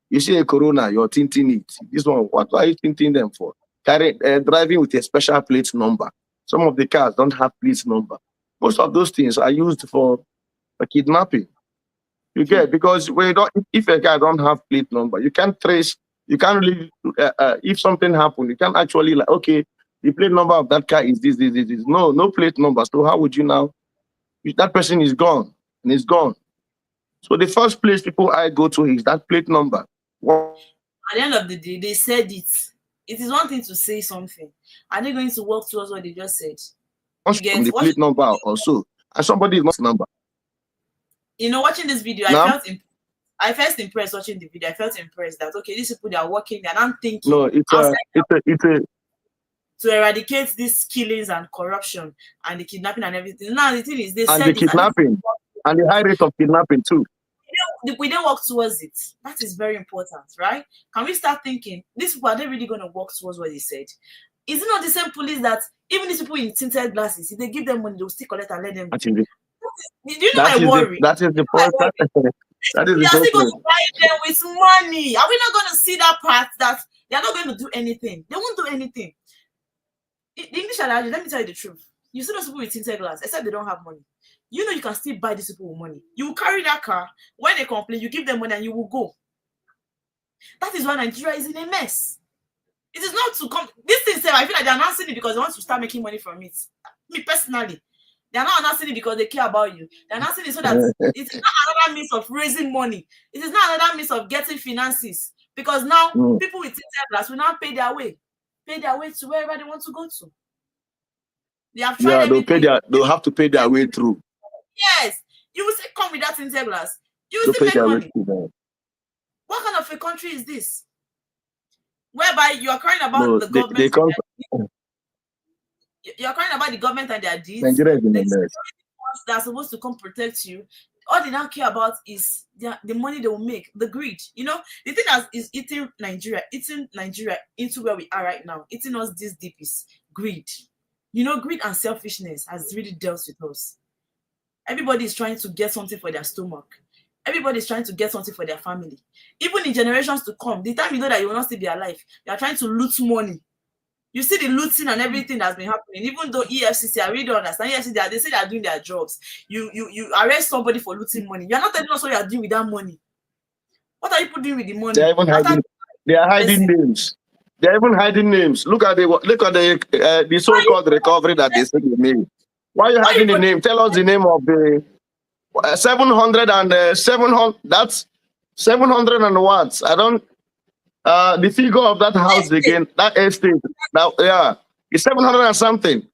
You see a Corona, you're tinting it. This one, what are you tinting them for? Driving with a special plate number. Some of the cars don't have plate number. Most of those things are used for kidnapping. You get because when you don't, if a guy don't have plate number, you can't trace. You can't really. If something happened, you can't actually like okay, the plate number of that car is this. No plate number. So how would you now? If that person is gone and is gone. So the first place people I go to is that plate number. At the end of the day, they said it. It is one thing to say something. Are they going to work towards what they just said? You Once get from the what plate number or so, and somebody is not number. watching this video, Now, I first impressed watching the video. I felt impressed that okay, these people they are working, they're not thinking no, outside it's a to eradicate these killings and corruption and the kidnapping and everything. Now the thing is, they and the said it, and kidnapping and the high rate of kidnapping too. we don't work towards it. That is very important, right? Can we start thinking these people are they really going to work towards what they said? Is it not the same police that even these people in tinted glasses, if they give them money, they'll still collect and let them That go? is the Do you know my worry? that is the first that is They the are first still going place. to buy them with money. Are we not going to see that part that they are not going to do anything? They won't do anything. The English analogy, let me tell you the truth. You see those people with tinted glass, except they don't have money. You know you can still buy these people with money. You will carry that car. When they complain, you give them money and you will go. That is why Nigeria is in a mess. It is not to come. This thing, I feel like they're announcing it because they want to start making money from it. Me personally, they're not announcing it because they care about you. They're announcing it so that it is not another means of raising money. It is not another means of getting finances. Because now people with tinted glass will not pay their way to wherever they want to go to. They have tried Yeah, everything. they'll have to pay their way through. Yes, you will still come with that tinted glass. You will To still pay make their way money. through. What kind of a country is this? whereby you are crying about No, the they government. come. You're crying about the government and their deeds. Nigeria is in The a mess. security force that are supposed to come protect you, all they now care about is the money they will make, the greed. You know, the thing that is eating Nigeria into where we are right now, eating us this deep is greed. You know, greed and selfishness has really dealt with us. Everybody is trying to get something for their stomach. Everybody is trying to get something for their family. Even in generations to come, the time you know that you will not still be alive, they are trying to loot money. You see the looting and everything that's been happening. Even though EFCC, I really don't understand. EFCC, they say they are doing their jobs. You arrest somebody for looting money. You are not telling us what you are doing with that money. What are people doing with the They are money? even After hiding. They are hiding names. They are even hiding names. Look at the so-called recovery that they say they made. Why are you why hiding the you name? Tell us the name of the 700 and 700. That's 700 and what? I don't. The figure of that house again. That estate. Now, yeah, it's 700 and something.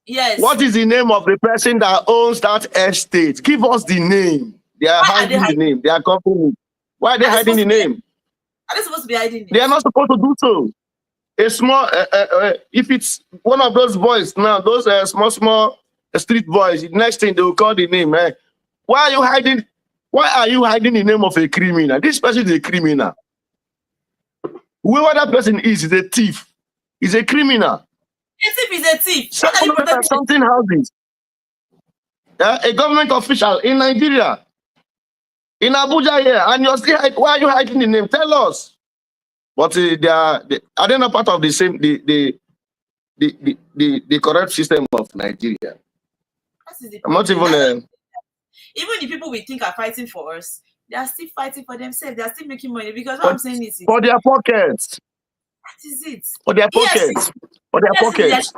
yes. What is the name of the person that owns that estate? Give us the name. They are Why are they hiding the hiding? name. They are copying it. Why are they Are they hiding supposed the to be name? are they supposed to be hiding They it? are not supposed to do so. A small, if it's one of those boys now, those small street boys, the next thing they will call the name. Why are you hiding? Why are you hiding the name of a criminal? This person is a criminal. Whoever that person is a thief. He's a criminal. A thief is a thief. What are you 700 and protecting? something houses. A government official in Nigeria, in Abuja here, and you're still why are you hiding the name? Tell us. But are they not part of the same the correct system of Nigeria? That is the I'm not problem. even. Even the people we think are fighting for us, they are still fighting for themselves. They are still making money because what But I'm saying is for their pockets, that is it. for their EFCC, pockets, for their EFCC, they are pockets.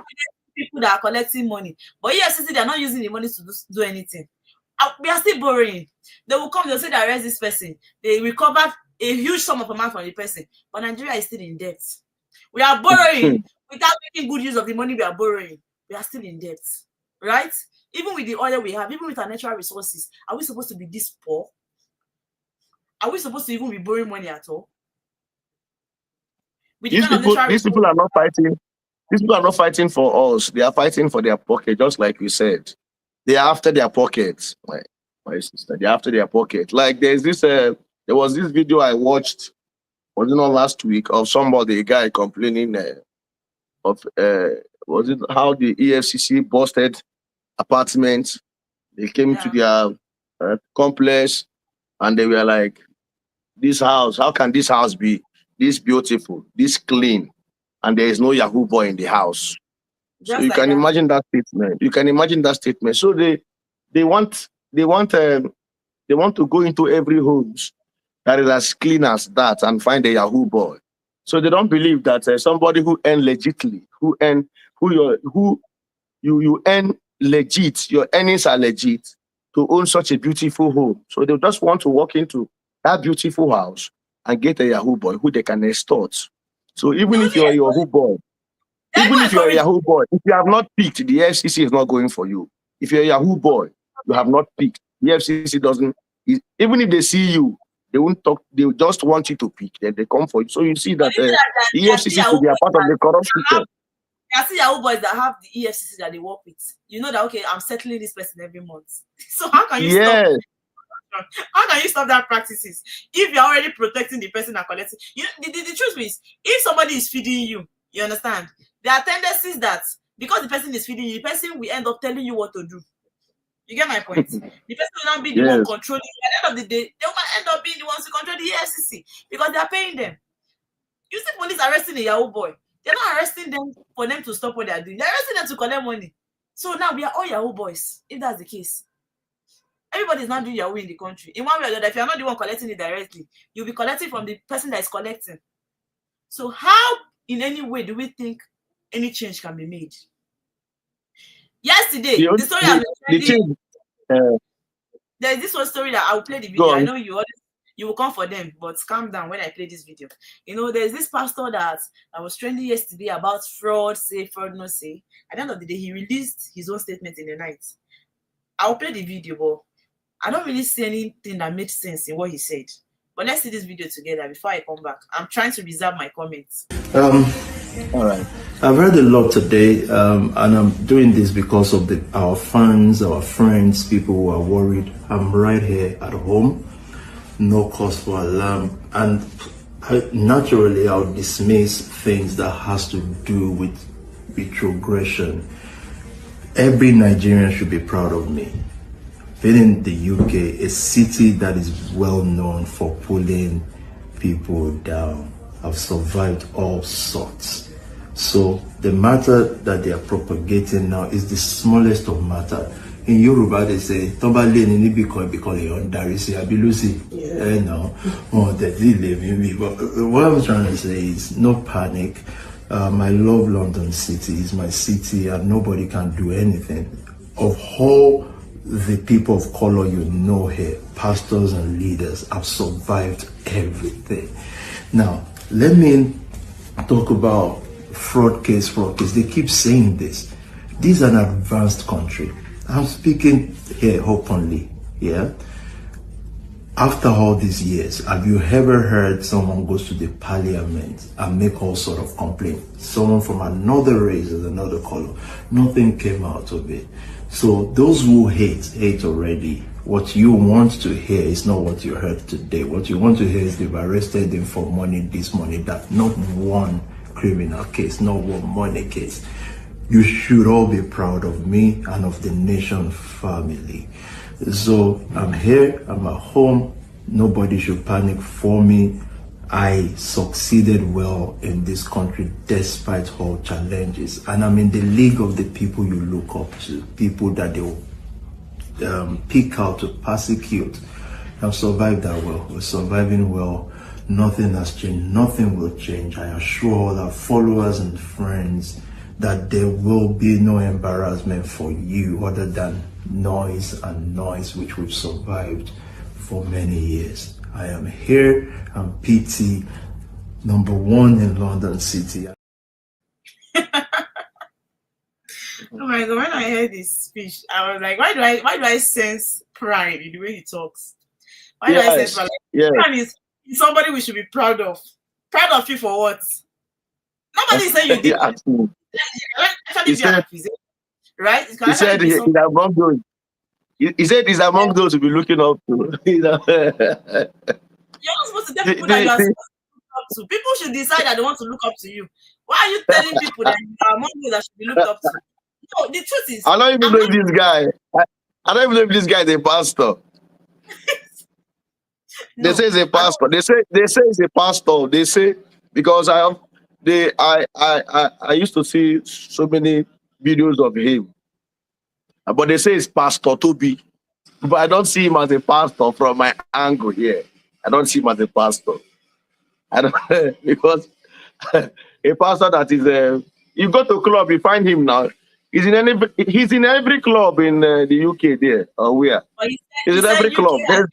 people that are collecting money, but EFCC, they are not using the money to do anything. We are still borrowing. They will come, they'll say they arrest this person. They recover a huge sum of amount from the person, but Nigeria is still in debt. We are borrowing without making good use of the money we are borrowing. We are still in debt, right? Even with the oil we have, even with our natural resources, are we supposed to be this poor? Are we supposed to even be borrowing money at all? With the These kind of people, natural these resources, people are not fighting. These people are not fighting for us. They are fighting for their pocket, just like you said. They are after their pockets, my sister. They're after their pocket. Like there was this video I watched, was it not last week, of somebody, a guy complaining of was it how the EFCC busted apartments. They came to yeah, their complex and they were like, this house, how can this house be this beautiful, this clean, and there is no Yahoo boy in the house? So just you like can that. imagine that statement. You can imagine that statement. So they want they want they want to go into every homes that is as clean as that and find a Yahoo boy. So they don't believe that somebody who earn legitly, who you earn legit, your earnings are legit to own such a beautiful home. So they just want to walk into that beautiful house and get a Yahoo boy who they can extort. So They even will if you're a even Yahoo boy, encourage if you have not picked, the FCC is not going for you. If you're a Yahoo boy, you have not picked, the FCC doesn't, even if they see you, they won't talk, they just want you to pick, then they come for you. So you see but that you see that the there are still EFCC, Yahoo they are boys part of the corrupt system. there are still Yahoo boys that have the EFCC that they work with. You know that okay, I'm settling this person every month. So how can you stop? Yes. How can you stop that practices if you're already protecting the person and collecting? You know, the truth is, if somebody is feeding you, you understand, there are tendencies that because the person is feeding you, the person will end up telling you what to do. You get my point? The person will not be the one Yes. controlling you. At the end of the day, they will end up being the ones to control the EFCC because they are paying them. You see police arresting a Yahoo boy. They're not arresting them for them to stop what they are doing. They're arresting them to collect money. So now we are all Yahoo boys, if that's the case. Everybody's not doing Yahoo in the country. In one way or the other, if you're not the one collecting it directly, you'll be collecting from the person that is collecting. So how, in any way, do we think any change can be made? Yesterday, the story has The been trending. thing, uh, There's this one story that I will play the go video. I on. know you will come for them, but calm down when I play this video. You know, there's this pastor that was trending yesterday about fraud, say fraud, no say. At the end of the day, he released his own statement in the night. I'll play the video, but I don't really see anything that made sense in what he said. But let's see this video together before I come back. I'm trying to reserve my comments. All right. I've heard a lot today, and I'm doing this because of our fans, our friends, people who are worried. I'm right here at home, no cause for alarm, and naturally I'll dismiss things that has to do with retrogression. Every Nigerian should be proud of me. Being in the UK, a city that is well known for pulling people down. I've survived all sorts. So the matter that they are propagating now is the smallest of matter. In Yoruba, they say, "Toba le ni biko le darisi abilusi." No, what I'm trying to say is, no panic. I love London City. It's my city, and nobody can do anything. Of all the people of color you know here, pastors and leaders, have survived everything. Now, let me talk about fraud case. They keep saying this. This is an advanced country. I'm speaking here openly, yeah? After all these years, have you ever heard someone goes to the parliament and make all sort of complaints? Someone from another race and another color. Nothing came out of it. So those who hate already. What you want to hear is not what you heard today. What you want to hear is they've arrested him for money, this, money, that. Not one criminal case, not one money case. You should all be proud of me and of the nation family. So I'm here, I'm at home. Nobody should panic for me. I succeeded well in this country despite all challenges. And I'm in the league of the people you look up to, people that they will pick out to persecute. I've survived that well. We're surviving well. Nothing has changed. Nothing will change. I assure all our followers and friends that there will be no embarrassment for you other than noise, which we've survived for many years. I am here. I'm PT, #1 in London City. Oh my God, when I heard this speech, I was like, why do I sense pride in the way he talks? Why do I sense pride? Pride is somebody we should be proud of. Proud of you for what? Nobody is saying you did. Actually, be an accusation, right? He said he's among those. He said he's among those to be looking up to. You're not supposed to tell people that you are supposed to look up to. People should decide that they want to look up to you. Why are you telling people that you are among those that should be looked up to? No, the truth is, I don't even know this guy. I don't even know if this guy is a pastor. no, They say he's a pastor. They say he's a pastor. They say because I used to see so many videos of him, but they say it's Pastor Toby. But I don't see him as a pastor from my angle here. I don't see him as a pastor. I don't because a pastor that is you go to a club, you find him now. He's in every club in the UK there or where. He's in every club. A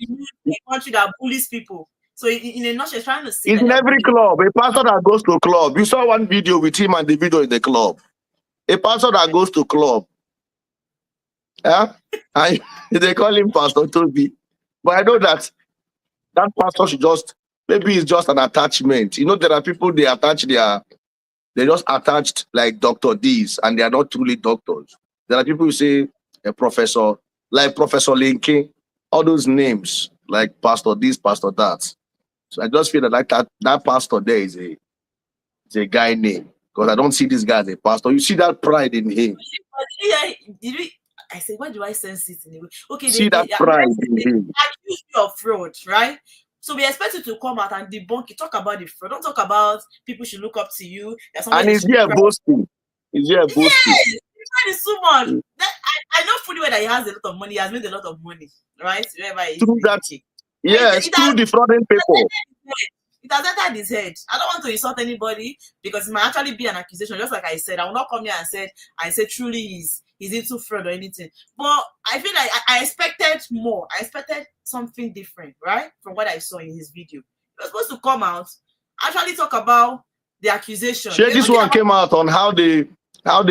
country that bullies people. So in a nutshell, trying to say he's in every club. A pastor that goes to a club. You saw one video with him and the video in the club. A pastor that goes to club. Yeah? They call him Pastor Toby. But I know that pastor should maybe it's just an attachment. You know, there are people they just attached like Dr. D's and they are not truly doctors. There are people who say a professor, like Professor Lincoln, all those names, like Pastor this, Pastor that. So I just feel that that pastor there is a guy name. Because I don't see this guy as a pastor. You see that pride in him. I said, why do I sense it in a way? Okay, see that pride in him. Accuse you of fraud, right? So we expect you to come out and debunk it. Talk about the fraud. Don't talk about people should look up to you. And he's here boasting. He's here boasting. Yes, it's too much. I know fully well that he has a lot of money. He has made a lot of money, right? Wherever he is. Through that, yes, through defrauding people. It has entered his head. I don't want to insult anybody because it might actually be an accusation. Just like I said, I will not come here and say truly he's into fraud or anything. But I feel like I expected more. I expected something different, right? From what I saw in his video. He was supposed to come out, actually talk about the accusation. Sure, this one came out on how they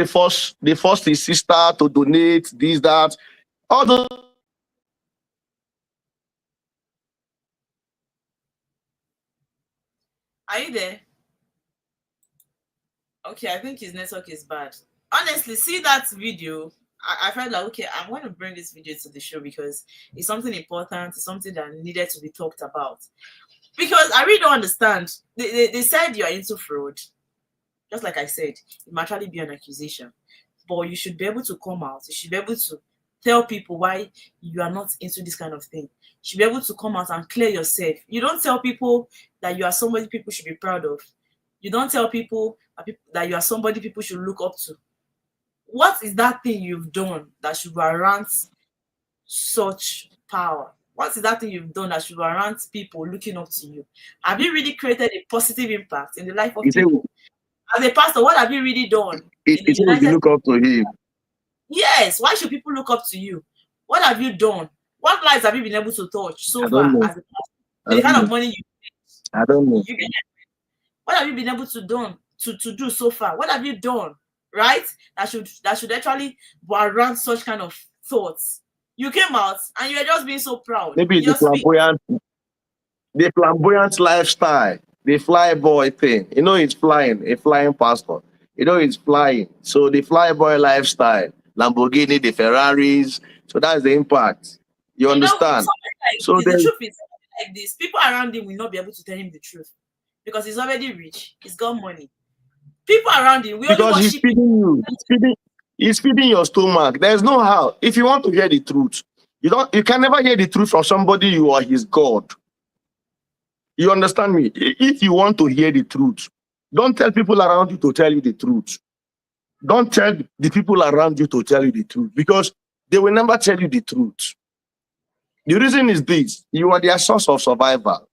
forced his sister to donate this, that. All those Are you there? Okay, I think his network is bad. Honestly, see that video. I felt like, okay, I'm going to bring this video to the show because it's something important. It's something that needed to be talked about. Because I really don't understand. They said you're into fraud. Just like I said, it might actually be an accusation. But you should be able to come out. You should be able to tell people why you are not into this kind of thing. You should be able to come out and clear yourself. You don't tell people that you are somebody people should be proud of. You don't tell people that you are somebody people should look up to. What is that thing you've done that should warrant such power? What is that thing you've done that should warrant people looking up to you? Have you really created a positive impact in the life of people? As a pastor, what have you really done? It will look up to him. Yes. Why should people look up to you? What have you done? What lives have you been able to touch so far as a pastor? The kind of money you I don't know. What have you been able to do so far? What have you done? Right? That should actually warrant such kind of thoughts. You came out and you were just being so proud. Maybe the flamboyant lifestyle, the fly boy thing. You know, it's flying, a flying pastor. You know, it's flying. So the fly boy lifestyle, Lamborghini, the Ferraris. So that's the impact. You understand? So the truth is like this: people around him will not be able to tell him the truth because he's already rich. He's got money. People around him will because he's feeding you. He's feeding your stomach. There's no how. If you want to hear the truth, you can never hear the truth from somebody you are his God. You understand me? If you want to hear the truth, don't tell people around you to tell you the truth. Don't tell the people around you to tell you the truth because they will never tell you the truth. The reason is this: you are their source of survival.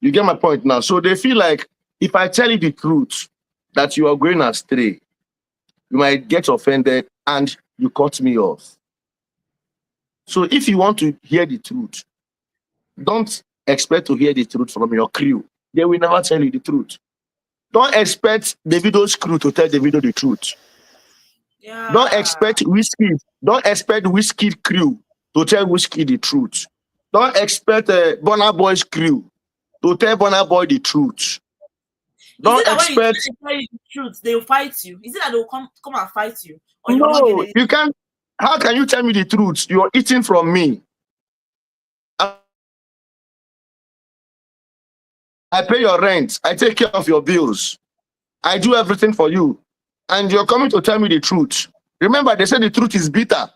You get my point now? So they feel like if I tell you the truth that you are going astray, you might get offended and you cut me off. So if you want to hear the truth, don't expect to hear the truth from your crew. They will never tell you the truth. Don't expect Davido's crew to tell Davido the truth. Yeah. Don't expect Whiskey crew to tell Whiskey the truth. Don't expect Burna Boy's crew to tell Burna Boy the truth. Don't expect. When you tell you the truth, they'll fight you. Is it that they'll come and fight you? Or no, you can't. How can you tell me the truth? You're eating from me. I pay your rent. I take care of your bills. I do everything for you. And you're coming to tell me the truth. Remember, they say the truth is bitter.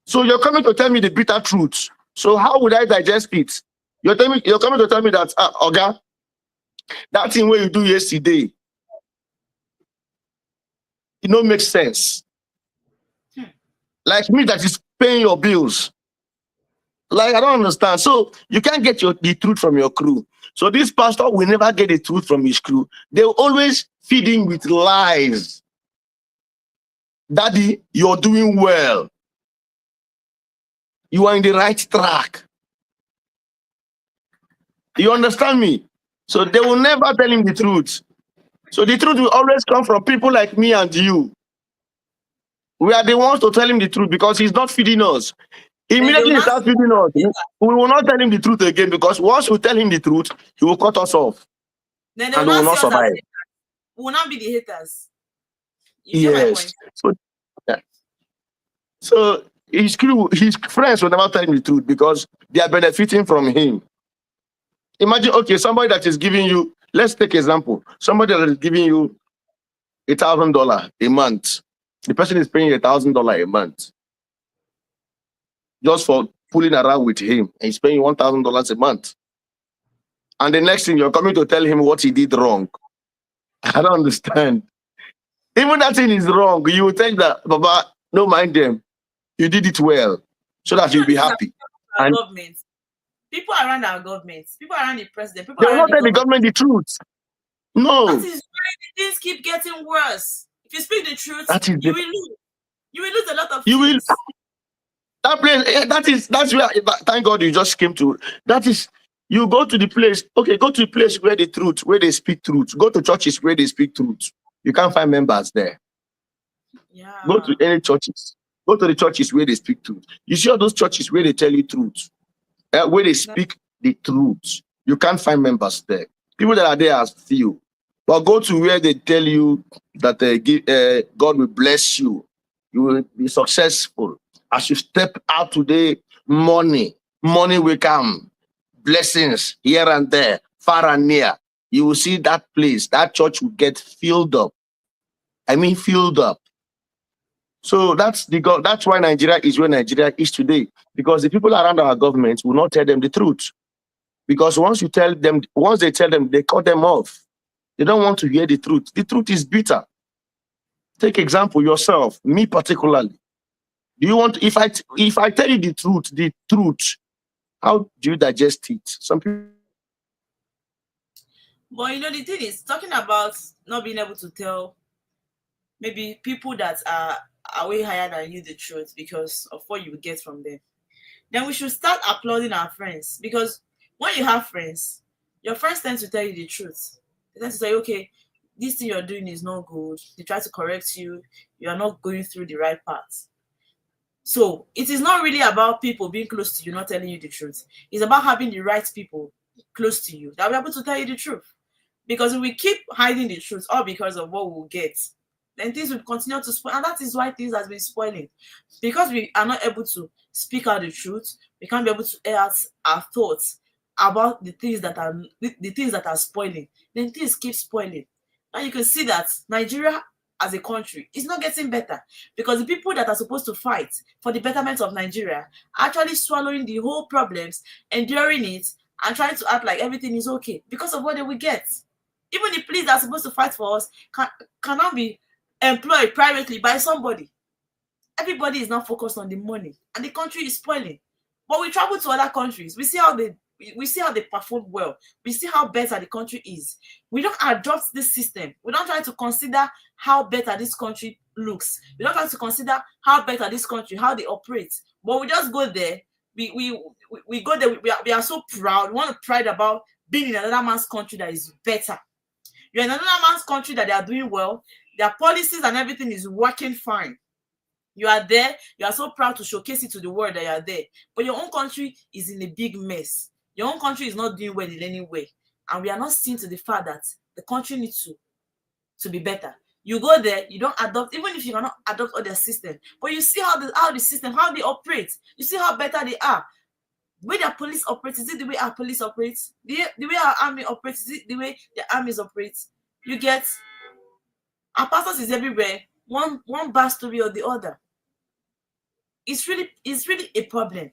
So you're coming to tell me the bitter truth. So how would I digest it? You're coming to tell me that, Oga, that thing where you do yesterday, it don't make sense. Like me that is paying your bills. Like, I don't understand. So you can't get the truth from your crew. So this pastor will never get the truth from his crew. They'll always feed him with lies. Daddy, you're doing well. You are in the right track. You understand me? So they will never tell him the truth. So the truth will always come from people like me and you. We are the ones to tell him the truth because he's not feeding us. Immediately he starts feeding us. We will not tell him the truth again because once we tell him the truth, he will cut us off. Then they will not survive. We will not be the haters. Yes. So his friends will never tell him the truth because they are benefiting from him. Imagine, okay, somebody that is giving you, let's take example, somebody that is giving you $1,000 a month. The person is paying $1,000 a month just for fooling around with him, and he's paying $1,000 a month. And the next thing, you're coming to tell him what he did wrong. I don't understand. Even that thing is wrong. You will tell that, Baba, don't mind them. You did it well, so that you'll be happy. And government. People around our government, people around the president, people they will not tell the government the truth. No. That is why things keep getting worse. If you speak the truth, you will lose. You will lose a lot of things. Will. That place, that's where, thank God you just came to. That is, you go to the place, okay, go to the place where they speak truth. Go to churches where they speak truth. You can't find members there. Yeah. Go to any churches. Go to the churches where they speak truth. You see all those churches where they tell you truth, where they speak the truth. You can't find members there. People that are there are few. But go to where they tell you that God will bless you. You will be successful. As you step out today, money will come. Blessings here and there, far and near. You will see that place, that church will get filled up. I mean, filled up. So that's why Nigeria is where Nigeria is today. Because the people around our government will not tell them the truth. Because once they tell them, they cut them off. They don't want to hear the truth. The truth is bitter. Take example yourself, me particularly. Do you want, if I tell you the truth, how do you digest it? Some people. But you know, the thing is, talking about not being able to tell maybe people that are way higher than you the truth because of what you will get from them, then we should start applauding our friends. Because when you have friends, your friends tend to tell you the truth. They tend to say, okay, this thing you're doing is not good. They try to correct you. You are not going through the right path. So it is not really about people being close to you, not telling you the truth. It's about having the right people close to you that will be able to tell you the truth. Because if we keep hiding the truth, all because of what we'll get, then things will continue to spoil. And that is why things has been spoiling. Because we are not able to speak out the truth, we can't be able to air out our thoughts about the things that are spoiling. Then things keep spoiling. And you can see that Nigeria as a country is not getting better, because the people that are supposed to fight for the betterment of Nigeria are actually swallowing the whole problems, enduring it, and trying to act like everything is okay because of what they will get. Even the police that are supposed to fight for us cannot be employed privately by somebody. Everybody is now focused on the money, and the country is spoiling. But we travel to other countries, we see how they perform well. We see how better the country is. We don't adopt this system. We don't try to consider how better this country looks. We don't try to consider how better this country, how they operate. But we just go there. We go there. We are so proud. We want to pride about being in another man's country that is better. You're in another man's country that they are doing well. Their policies and everything is working fine. You are there. You are so proud to showcase it to the world that you are there. But your own country is in a big mess. Your own country is not doing well in any way. And we are not seeing to the fact that the country needs to be better. You go there, you don't adopt, even if you cannot adopt all their system, but you see how the system, how they operate. You see how better they are. The way their police operates, is it the way our police operates? The way our army operates, is it the way the armies operate? You get, our pastors is everywhere, one bad story or the other. It's really a problem.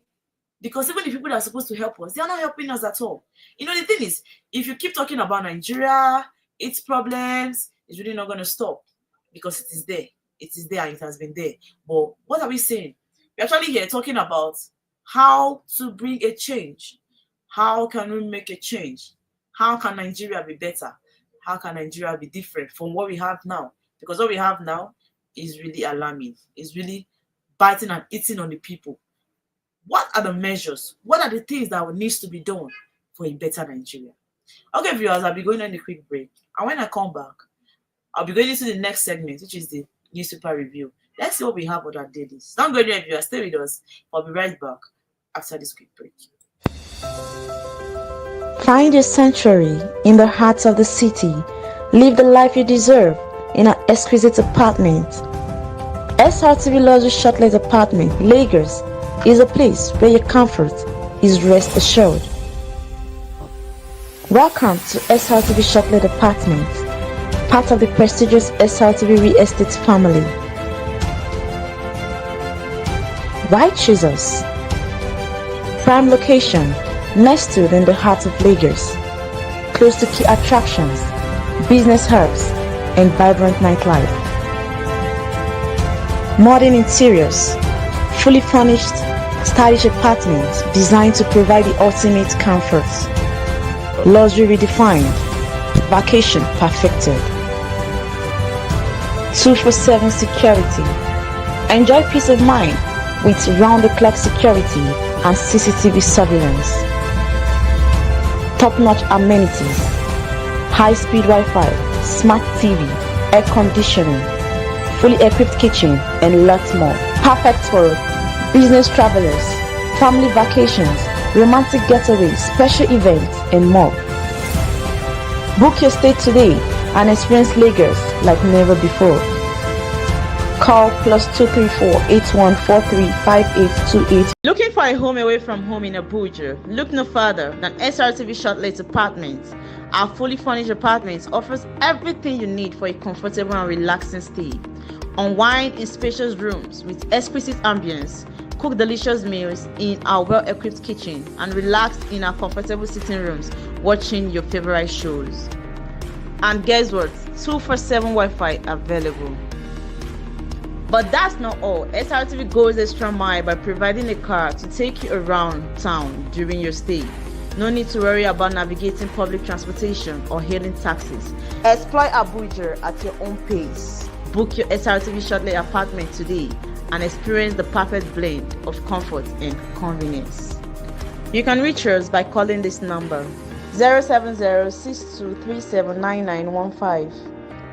Because even the people that are supposed to help us, they are not helping us at all. You know, the thing is, if you keep talking about Nigeria, its problems, it's really not going to stop. Because it is there. It is there and it has been there. But what are we saying? We're actually here talking about how to bring a change. How can we make a change? How can Nigeria be better? How can Nigeria be different from what we have now? Because what we have now is really alarming. It's really biting and eating on the people. What are the measures? What are the things that needs to be done for a better Nigeria? Okay, viewers, I'll be going on a quick break. And when I come back, I'll be going into the next segment, which is the newspaper review. Let's see what we have on our dailies. Don't go anywhere, viewers. Stay with us. I'll be right back after this quick break. Find your sanctuary in the heart of the city. Live the life you deserve in an exquisite apartment. Srtv Luxury Shortlet Apartment, Lagos, is a place where your comfort is rest assured. Welcome to Srtv Shortlet Apartment, part of the prestigious Srtv Real Estate family. Why choose us? Prime location, nestled in the heart of Lagos, close to key attractions, business hubs, and vibrant nightlife. Modern interiors, fully furnished, stylish apartments designed to provide the ultimate comfort. Luxury redefined, vacation perfected. 24/7 security. Enjoy peace of mind with round-the-clock security and CCTV surveillance. Top-notch amenities, high-speed Wi-Fi, smart TV, air conditioning, fully equipped kitchen, and lots more. Perfect for business travelers, family vacations, romantic getaways, special events, and more. Book your stay today and experience Lagos like never before. Call +234 8143 5828. Looking for a home away from home in Abuja? Look no further than Srtv Shortlet Apartments. Our fully furnished apartments offers everything you need for a comfortable and relaxing stay. Unwind in spacious rooms with exquisite ambience. Cook delicious meals in our well-equipped kitchen and relax in our comfortable sitting rooms watching your favorite shows. And guess what? 247 Wi-Fi available. But that's not all. Srtv goes extra mile by providing a car to take you around town during your stay. No need to worry about navigating public transportation or hailing taxis. Explore Abuja at your own pace. Book your Srtv Shortlet apartment today and experience the perfect blend of comfort and convenience. You can reach us by calling this number 07062379915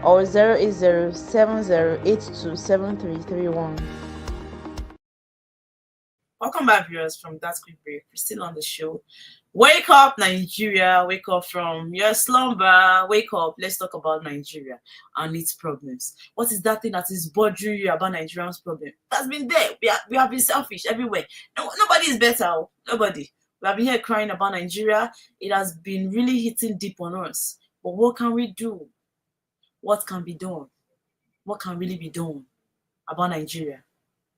or 08070827331. Welcome back, viewers, from that quick break. We're still on the show. Wake up, Nigeria. Wake up from your slumber. Wake up. Let's talk about Nigeria and its problems. What is that thing that is bothering you about Nigeria's problem? That's been there. We have been selfish everywhere. Nobody is better. Nobody. We have been here crying about Nigeria. It has been really hitting deep on us. But what can we do? What can be done? What can really be done about Nigeria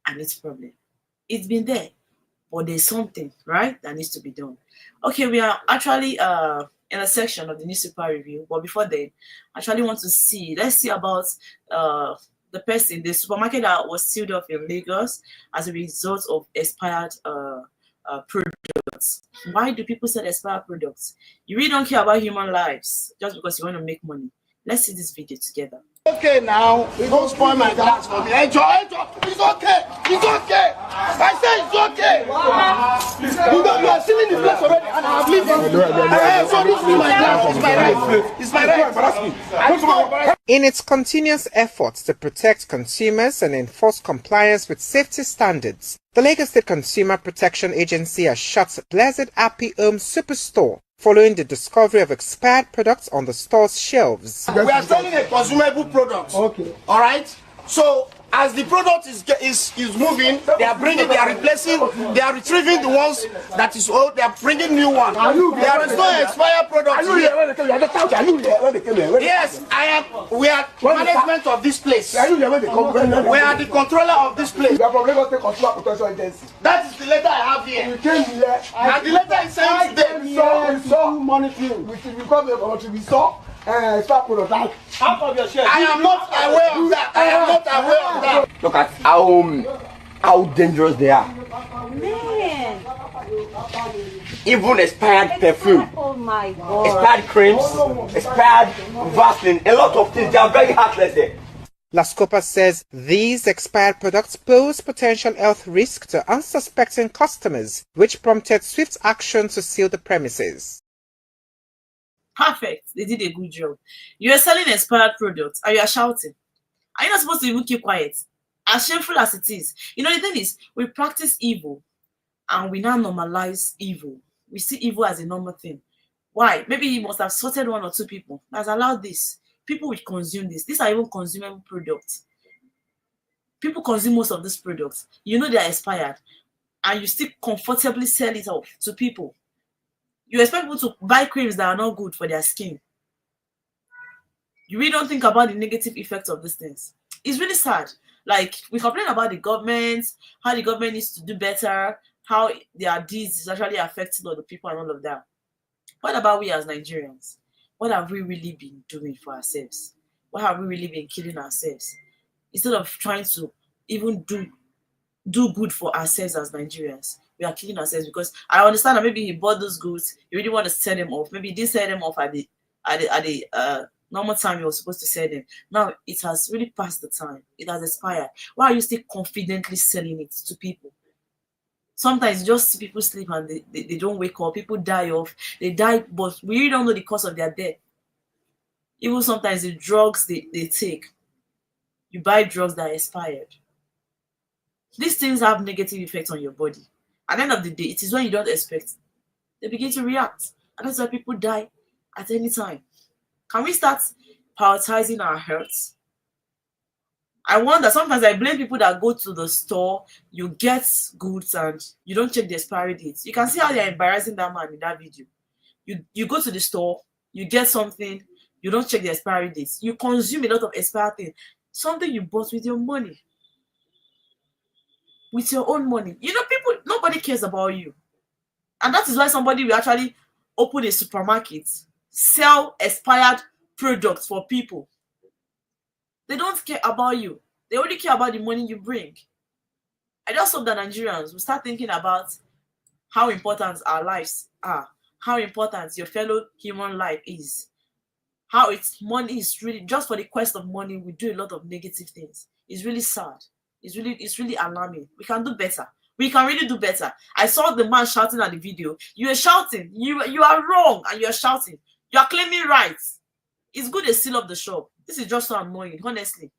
and its problem? It's been there, but there's something, right, that needs to be done. Okay, we are actually in a section of the newspaper review, but before then, I actually want to let's see about the supermarket that was sealed off in Lagos as a result of expired products. Why do people sell expired products? You really don't care about human lives just because you want to make money. Let's see this video together. Okay now, you don't spoil my glass for me. Enjoy. It's okay. I say it's okay. You are stealing the place already, and I have lived on. So this is my glass. It's my right. In its continuous efforts to protect consumers and enforce compliance with safety standards, the Lagos State Consumer Protection Agency has shut Blessed Happy Home Superstore following the discovery of expired products on the store's shelves. We are selling a consumable product. Okay. All right. So as the product is moving, they are replacing, they are retrieving the ones that is old. They are bringing new ones. There is no expired product here. Yes, I am. We are management of this place. We are the controller of this place. That is the letter I have here. You came here, and the letter is sent today. We saw money thing. We saw. Stop with that. I am not aware of that. Look at how dangerous they are. Man. Even expired perfume. Oh my God. Expired creams, expired Vaseline, a lot of things. They are very heartless there. Lascopa says these expired products pose potential health risk to unsuspecting customers, which prompted swift action to seal the premises. Perfect. They did a good job. You are selling expired products and you are shouting. Are you not supposed to even keep quiet? As shameful as it is. You know, the thing is, we practice evil and we now normalize evil. We see evil as a normal thing. Why? Maybe he must have sorted one or two people that's allowed this. People will consume this. These are even consumable products. People consume most of these products. You know they are expired and you still comfortably sell it off to people. You expect people to buy creams that are not good for their skin. You really don't think about the negative effects of these things. It's really sad. Like, we complain about the government, how the government needs to do better, how their deeds is actually affecting other people and all of that. What about we as Nigerians? What have we really been doing for ourselves? What have we really been killing ourselves? Instead of trying to even do good for ourselves as Nigerians, we are killing ourselves. Because I understand that maybe he bought those goods, he really want to sell them off. Maybe he didn't sell them off at the normal time he was supposed to sell them. Now it has really passed the time. It has expired. Why are you still confidently selling it to people? Sometimes just people sleep and they don't wake up. People die off. They die, but we really don't know the cause of their death. Even sometimes the drugs they take. You buy drugs that are expired. These things have negative effects on your body. At the end of the day, it is when you don't expect, they begin to react. And that's why people die at any time. Can we start prioritizing our health? I wonder, sometimes I blame people that go to the store, you get goods and you don't check the expiry dates. You can see how they're embarrassing that man in that video. You go to the store, you get something, you don't check the expiry dates. You consume a lot of expired things. Something you bought with your money. With your own money. You know, people, nobody cares about you. And that is why somebody will actually open a supermarket, sell expired products for people. They don't care about you. They only care about the money you bring. I just hope that Nigerians will start thinking about how important our lives are, how important your fellow human life is, how it's money is really just for the quest of money. We do a lot of negative things. It's really sad. It's really alarming. We can do better. We can really do better. I saw the man shouting at the video. You are shouting. You are wrong, and you are shouting. You are claiming rights. It's good to seal up the shop. This is just so annoying, honestly.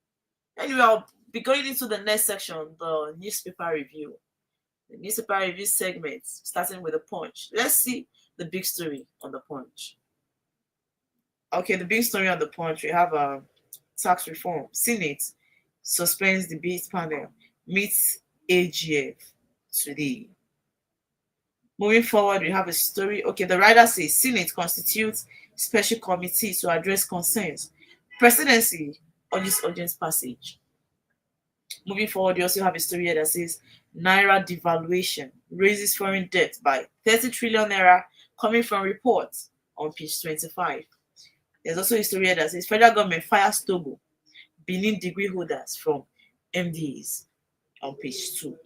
Anyway, I'll be going into the next section, the newspaper review. The newspaper review segment, starting with the Punch. Let's see the big story on the Punch. Okay, the big story on the Punch, we have a tax reform. Senate suspends debate panel, meets AGF today. Moving forward, we have a story. Okay, the writer says Senate constitutes special committee to address concerns. Presidency urges urgent passage. Moving forward, you also have a story here that says Naira devaluation raises foreign debt by 30 trillion naira, coming from reports on page 25. There's also a story here that says federal government fires Togo, Benin degree holders from MDs on page 2.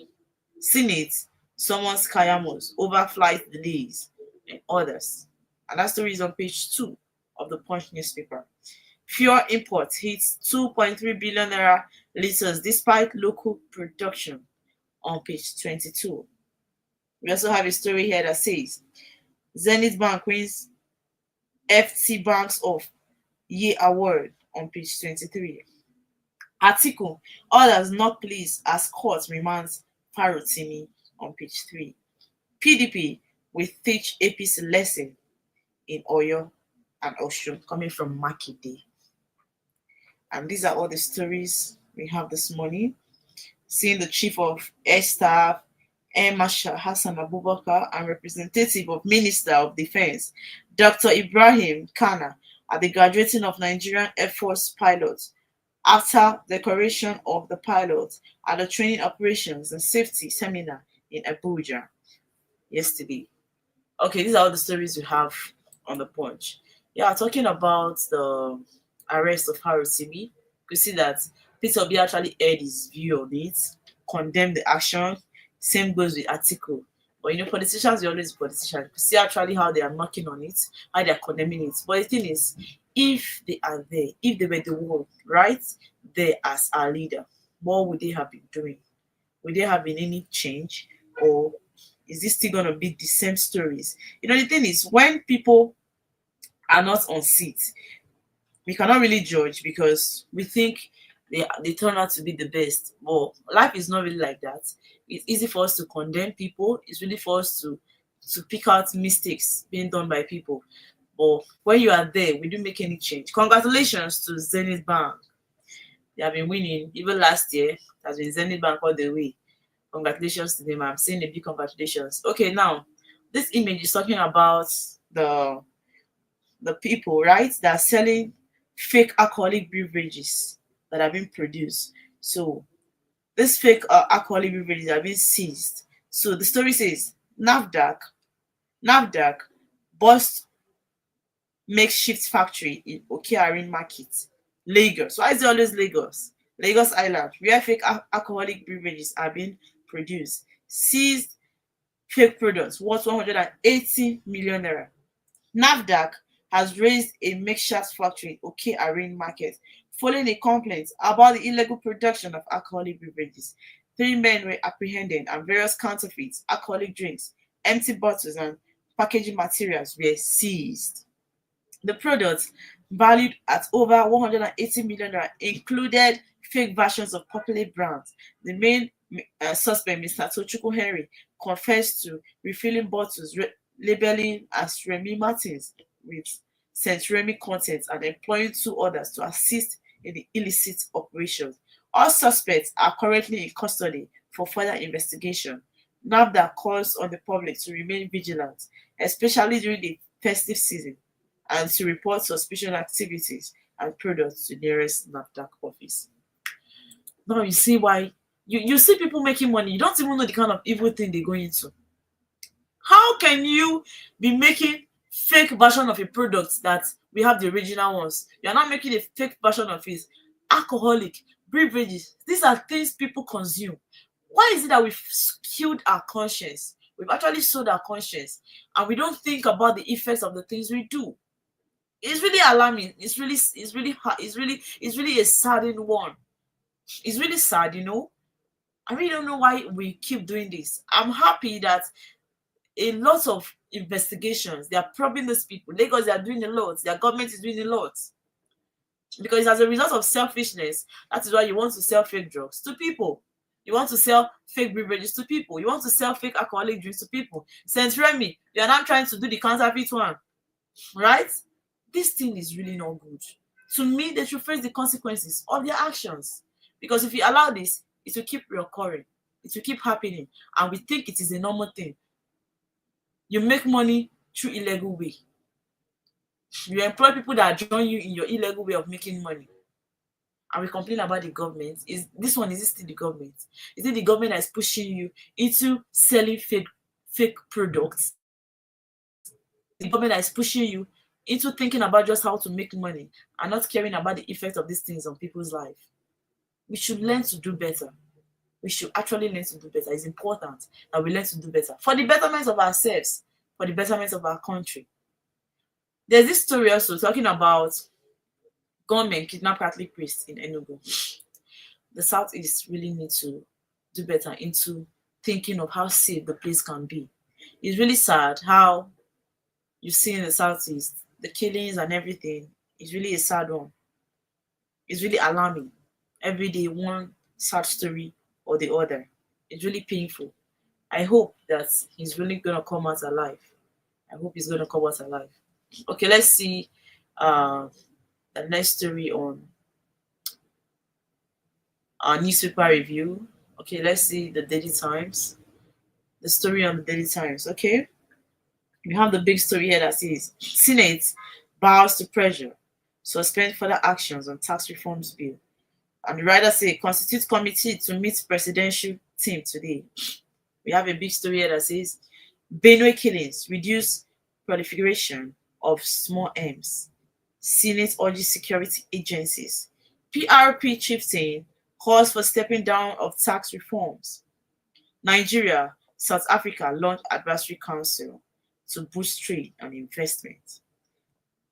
Senate summons Kayamos over flight delays and others. And that story is on page 2 of the Punch newspaper. Fuel imports hits 2.3 billion naira liters despite local production on page 22. We also have a story here that says Zenith Bank wins FT Banks of Year Award on page 23. Article, others not pleased as court remands Farotimi on page 3. PDP will teach APC lesson in Oyo and Osun, coming from Makinde. And these are all the stories we have this morning. Seeing the Chief of Air Staff, Air Marshal Hassan Abubakar, and representative of Minister of Defense, Dr. Ibrahim Kana, at the graduating of Nigerian Air Force pilots after decoration of the pilots at the Training Operations and Safety Seminar in Abuja yesterday. Okay, these are all the stories we have on the Punch. Yeah, talking about the arrest of Harosimi, you see that Peter Obi actually aired his view on it, condemned the action. Same goes with article. But you know, politicians are always politicians. You see actually how they are knocking on it, how they are condemning it. But the thing is, if they are there, if they were the one right there as our leader, what would they have been doing? Would there have been any change, or is this still gonna be the same stories? You know, the thing is, when people are not on seat, we cannot really judge because we think they turn out to be the best. But life is not really like that. It's easy for us to condemn people. It's really for us to pick out mistakes being done by people. But when you are there, we don't make any change. Congratulations to Zenith Bank. They have been winning. Even last year, it has been Zenith Bank all the way. Congratulations to them. I'm saying a big congratulations. Okay, now this image is talking about the people, right, that are selling fake alcoholic beverages that have been produced. So these fake alcoholic beverages have been seized. So the story says NAFDAC bust makeshift factory in Okearin Market, Lagos. Why is it always Lagos? Lagos Island, where fake alcoholic beverages are being produced. Seized fake products worth 180 million naira. NAFDAC has raised a makeshift factory in Okearin Market following a complaint about the illegal production of alcoholic beverages. 3 men were apprehended and various counterfeits, alcoholic drinks, empty bottles, and packaging materials were seized. The products, valued at over 180 million, included fake versions of popular brands. The main suspect, Mr. Tochukwu Henry, confessed to refilling bottles labeling as Remy Martins with St. Remy content and employing 2 others to assist in the illicit operations. All suspects are currently in custody for further investigation. NAFDAC calls on the public to remain vigilant, especially during the festive season, and to report suspicious activities and products to nearest NAFDAC office. Now you see why you see people making money. You don't even know the kind of evil thing they go into. How can you be making fake version of a product that we have the original ones? You're not making a fake version of it. Alcoholic, beverages, these are things people consume. Why is it that we've killed our conscience? We've actually sold our conscience, and we don't think about the effects of the things we do. It's really alarming. It's really a saddening one. It's really sad, you know. I really don't know why we keep doing this. I'm happy that a lot of investigations, they are probing these people. Lagos, they are doing a lot. Their government is doing a lot. Because as a result of selfishness, that is why you want to sell fake drugs to people. You want to sell fake beverages to people. You want to sell fake alcoholic drinks to people. Saint Remy, they are now trying to do the counterfeit one. Right? This thing is really not good. To me, they should face the consequences of their actions. Because if you allow this, it will keep reoccurring. It will keep happening. And we think it is a normal thing. You make money through illegal way. You employ people that join you in your illegal way of making money. And we complain about the government. Is it still the government? Is it the government that is pushing you into selling fake products? The government that is pushing you into thinking about just how to make money and not caring about the effect of these things on people's life. We should learn to do better. We should actually learn to do better. It's important that we learn to do better for the betterment of ourselves, for the betterment of our country. There's this story also talking about gunmen kidnap Catholic priests in Enugu. The Southeast really need to do better into thinking of how safe the place can be. It's really sad how you see in the Southeast the killings and everything. It's really a sad one. It's really alarming. Every day, one sad story or the other. It's really painful. I hope that he's really gonna come out alive. I hope he's gonna come out alive. Okay, let's see the next story on our newspaper review. Okay, let's see the Daily Times. The story on the Daily Times. Okay, we have the big story here that says Senate bows to pressure, suspend further actions on tax reforms bill. And the writer say constitute committee to meet presidential team today. We have a big story here that says Benue killings reduce proliferation of small arms. Senate urges security agencies. PRP chieftain calls for stepping down of tax reforms. Nigeria, South Africa launch advisory council to boost trade and investment.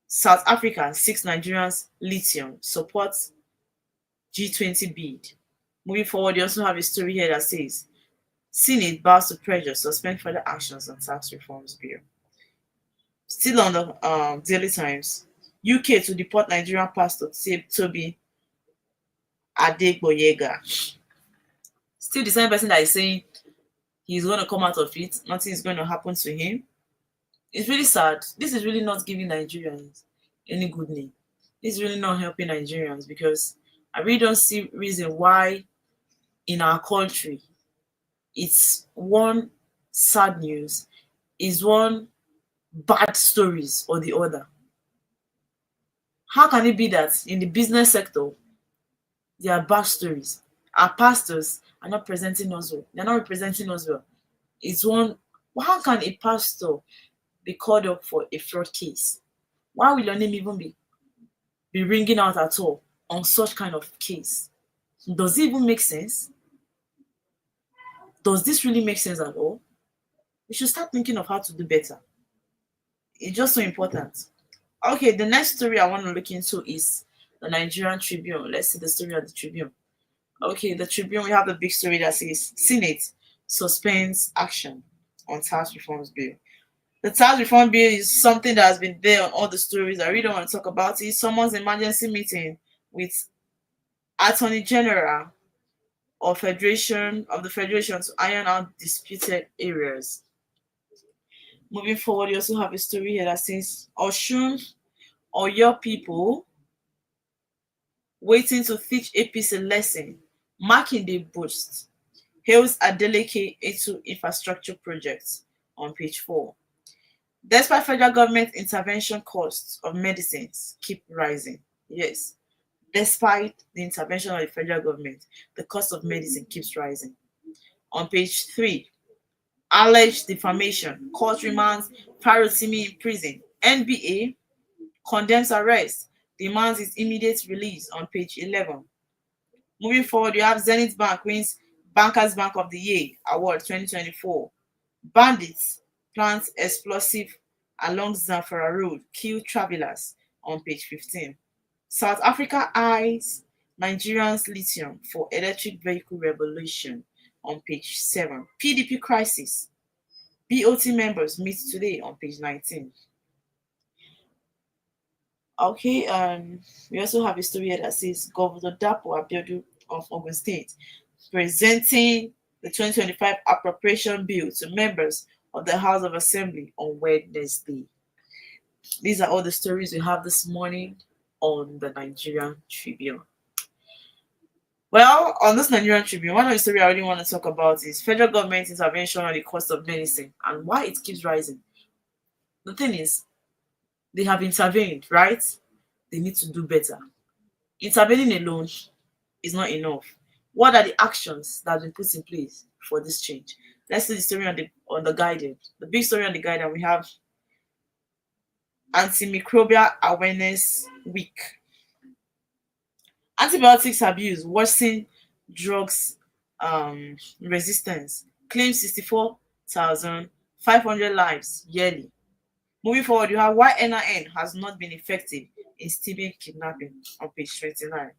South Africa 6 Nigerians lithium supports G20 bid. Moving forward, you also have a story here that says Senate bows to pressure, suspend further actions on tax reforms bill. Still on the Daily Times, UK to deport Nigerian pastor Toby Adegboyega. Still the same person that is saying he's going to come out of it, nothing is going to happen to him. It's really sad. This is really not giving Nigerians any good name. This is really not helping Nigerians because I really don't see reason why in our country it's one sad news, is one bad stories or the other. How can it be that in the business sector there are bad stories? Our pastors are not presenting us well. They're not representing us well. It's one. How can a pastor be called up for a fraud case? Why will your name even be ringing out at all on such kind of case? Does it even make sense? Does this really make sense at all? We should start thinking of how to do better. It's just so important. Okay, the next story I want to look into is the Nigerian Tribune. Let's see the story of the Tribune. Okay, the Tribune, we have the big story that says Senate suspends action on tax reforms bill. The tax reform bill is something that has been there on all the stories. I really don't want to talk about it. Someone's emergency meeting with Attorney General of the Federation to iron out disputed areas. Moving forward, you also have a story here that says Oshun or your people waiting to teach APC lesson, marking the boost, hails Adeleke into infrastructure projects on page 4. Despite federal government intervention, costs of medicines keep rising. Yes, despite the intervention of the federal government, the cost of medicine keeps rising. On page 3, alleged defamation, court remands Farotimi in prison. NBA condemns arrest, demands his immediate release on page 11. Moving forward, you have Zenith Bank wins Bankers Bank of the Year Award 2024. Bandits plant explosive along Zamfara Road, kill travelers on page 15. South Africa eyes Nigerians lithium for electric vehicle revolution on page 7. PDP crisis. BOT members meet today on page 19. Okay, we also have a story here that says Governor Dapo Abiodun of Ogun State presenting the 2025 appropriation bill to members of the House of Assembly on Wednesday. These are all the stories we have this morning on the Nigerian Tribune. Well, on this Nigerian Tribune, one of the stories I really want to talk about is federal government intervention on the cost of medicine and why it keeps rising. The thing is, they have intervened, right? They need to do better. Intervening alone is not enough. What are the actions that have been put in place for this change? Let's see the story on the Guardian. The big story on the Guardian, we have Antimicrobial Awareness Week. Antibiotics abuse worsen drugs resistance. Claims 64,500 lives yearly. Moving forward, you have why NIN has not been effective in stemming kidnapping on page 29.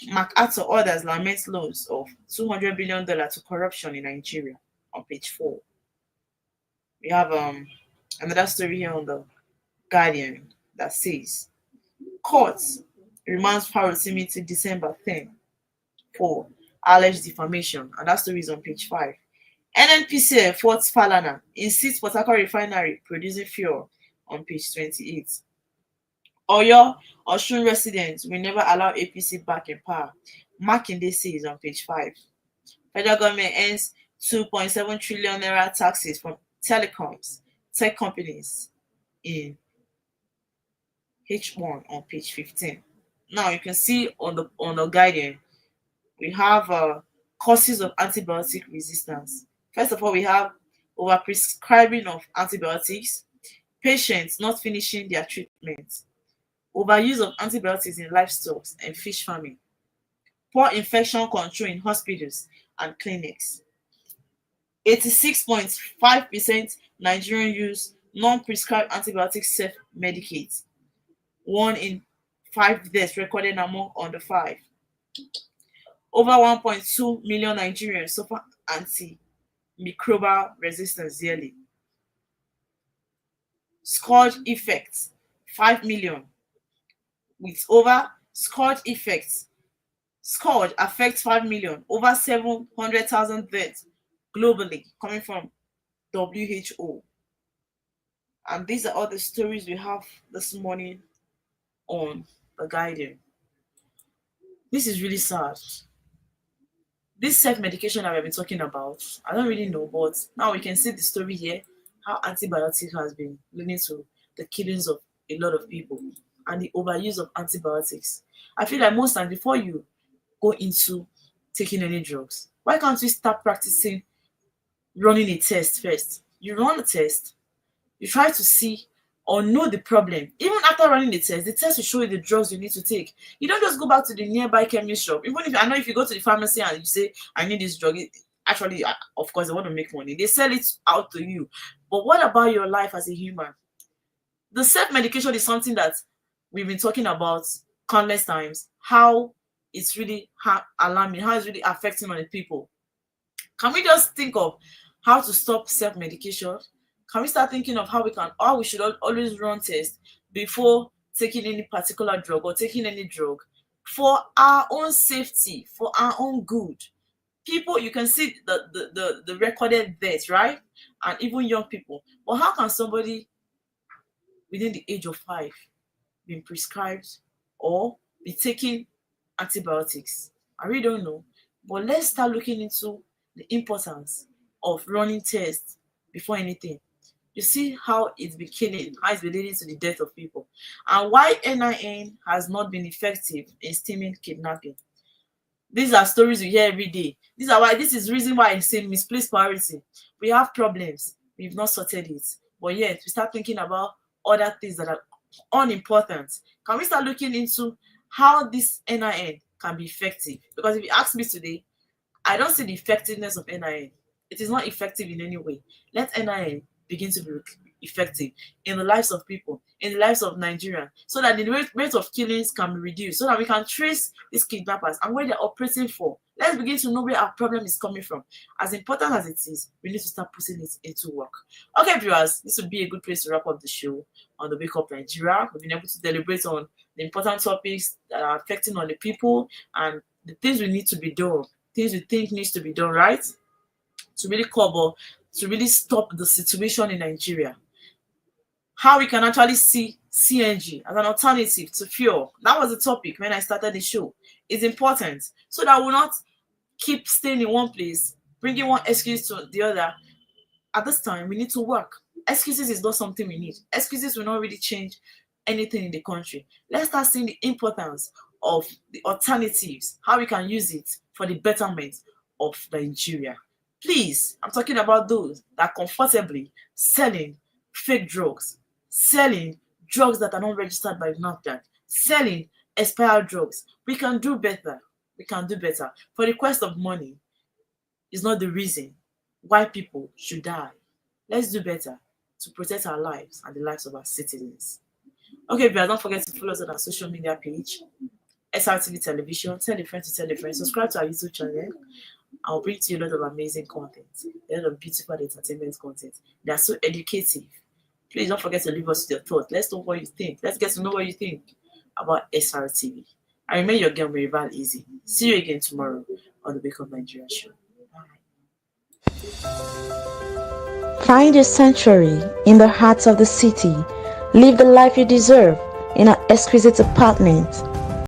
MacArthur orders laments loans of $200 billion to corruption in Nigeria on page 4. We have another story here on the Guardian that says courts remands Farotimi to December 10 for alleged defamation, and that story is on page 5. NNPCL Fort Falana insists Port Harcourt refinery producing fuel on page 28. Oyo Osun residents will never allow APC back in power. Makinde says on page 5. Federal government earns 2.7 trillion naira taxes from telecoms, tech companies in H1 on page 15. Now you can see on the Guardian, we have causes of antibiotic resistance. First of all, we have overprescribing of antibiotics, patients not finishing their treatment, overuse of antibiotics in livestock and fish farming, poor infection control in hospitals and clinics. 86.5% Nigerian use non-prescribed antibiotics self-medicate. 1 in 5 deaths recorded among under 5. Over 1.2 million Nigerians suffer antimicrobial resistance yearly. Scourge effects, 5 million. With over scourge effects, scourge affects 5 million, over 700,000 deaths globally, coming from WHO. And these are all the stories we have this morning on the Guardian. This is really sad. This self-medication that we've been talking about, I don't really know, but now we can see the story here, how antibiotics has been leading to the killings of a lot of people and the overuse of antibiotics. I feel like most times before you go into taking any drugs, why can't we start practicing running a test first? You run a test, you try to see or know the problem. Even after running the test will show you the drugs you need to take. You don't just go back to the nearby chemist shop. Even if I know if you go to the pharmacy and you say, I need this drug, actually, of course, they want to make money. They sell it out to you. But what about your life as a human? The self-medication is something that we've been talking about countless times, how it's really alarming, how it's really affecting other people. Can we just think of how to stop self-medication? Can we start thinking of how we should always run tests before taking any particular drug or taking any drug for our own safety, for our own good? People, you can see the recorded deaths, right? And even young people. But how can somebody within the age of 5 been prescribed or be taking antibiotics. I really don't know. But let's start looking into the importance of running tests before anything. You see how it's been killing, how it's been leading to the death of people, and why NIN has not been effective in stemming kidnapping. These are stories we hear every day. This is reason why I say misplaced priority. We have problems, we've not sorted it, but yet we start thinking about other things that are unimportant. Can we start looking into how this NIN can be effective? Because if you ask me today, I don't see the effectiveness of NIN. It is not effective in any way. Let NIN begin to be effective in the lives of people, in the lives of Nigeria, so that the rate of killings can be reduced, so that we can trace these kidnappers and where they're operating for. Let's begin to know where our problem is coming from. As important as it is, we need to start putting it into work. Okay, viewers, this would be a good place to wrap up the show on the Wake Up Nigeria. We've been able to deliberate on the important topics that are affecting on the people and the things we need to be done, things we think needs to be done, right? To really cover, to really stop the situation in Nigeria. How we can actually see CNG as an alternative to fuel. That was the topic when I started the show. It's important so that we'll not keep staying in one place, bringing one excuse to the other. At this time, we need to work. Excuses is not something we need. Excuses will not really change anything in the country. Let's start seeing the importance of the alternatives, how we can use it for the betterment of Nigeria. Please, I'm talking about those that are comfortably selling fake drugs, selling drugs that are not registered by NAFDAC, selling expired drugs. We can do better. We can do better. For the quest of money is not the reason why people should die. Let's do better to protect our lives and the lives of our citizens. Okay, but don't forget to follow us on our social media page, Srtv Television. Tell a friend to tell a friend. Subscribe to our YouTube channel. I'll bring to you a lot of amazing content, a lot of beautiful entertainment content. They are so educative. Please don't forget to leave us with your thoughts. Let's know what you think. Let's get to know what you think about Srtv. I remain your girl, Maribel Easy. See you again tomorrow on the Wake Up Nigeria show. Bye. Find your sanctuary in the heart of the city. Live the life you deserve in an exquisite apartment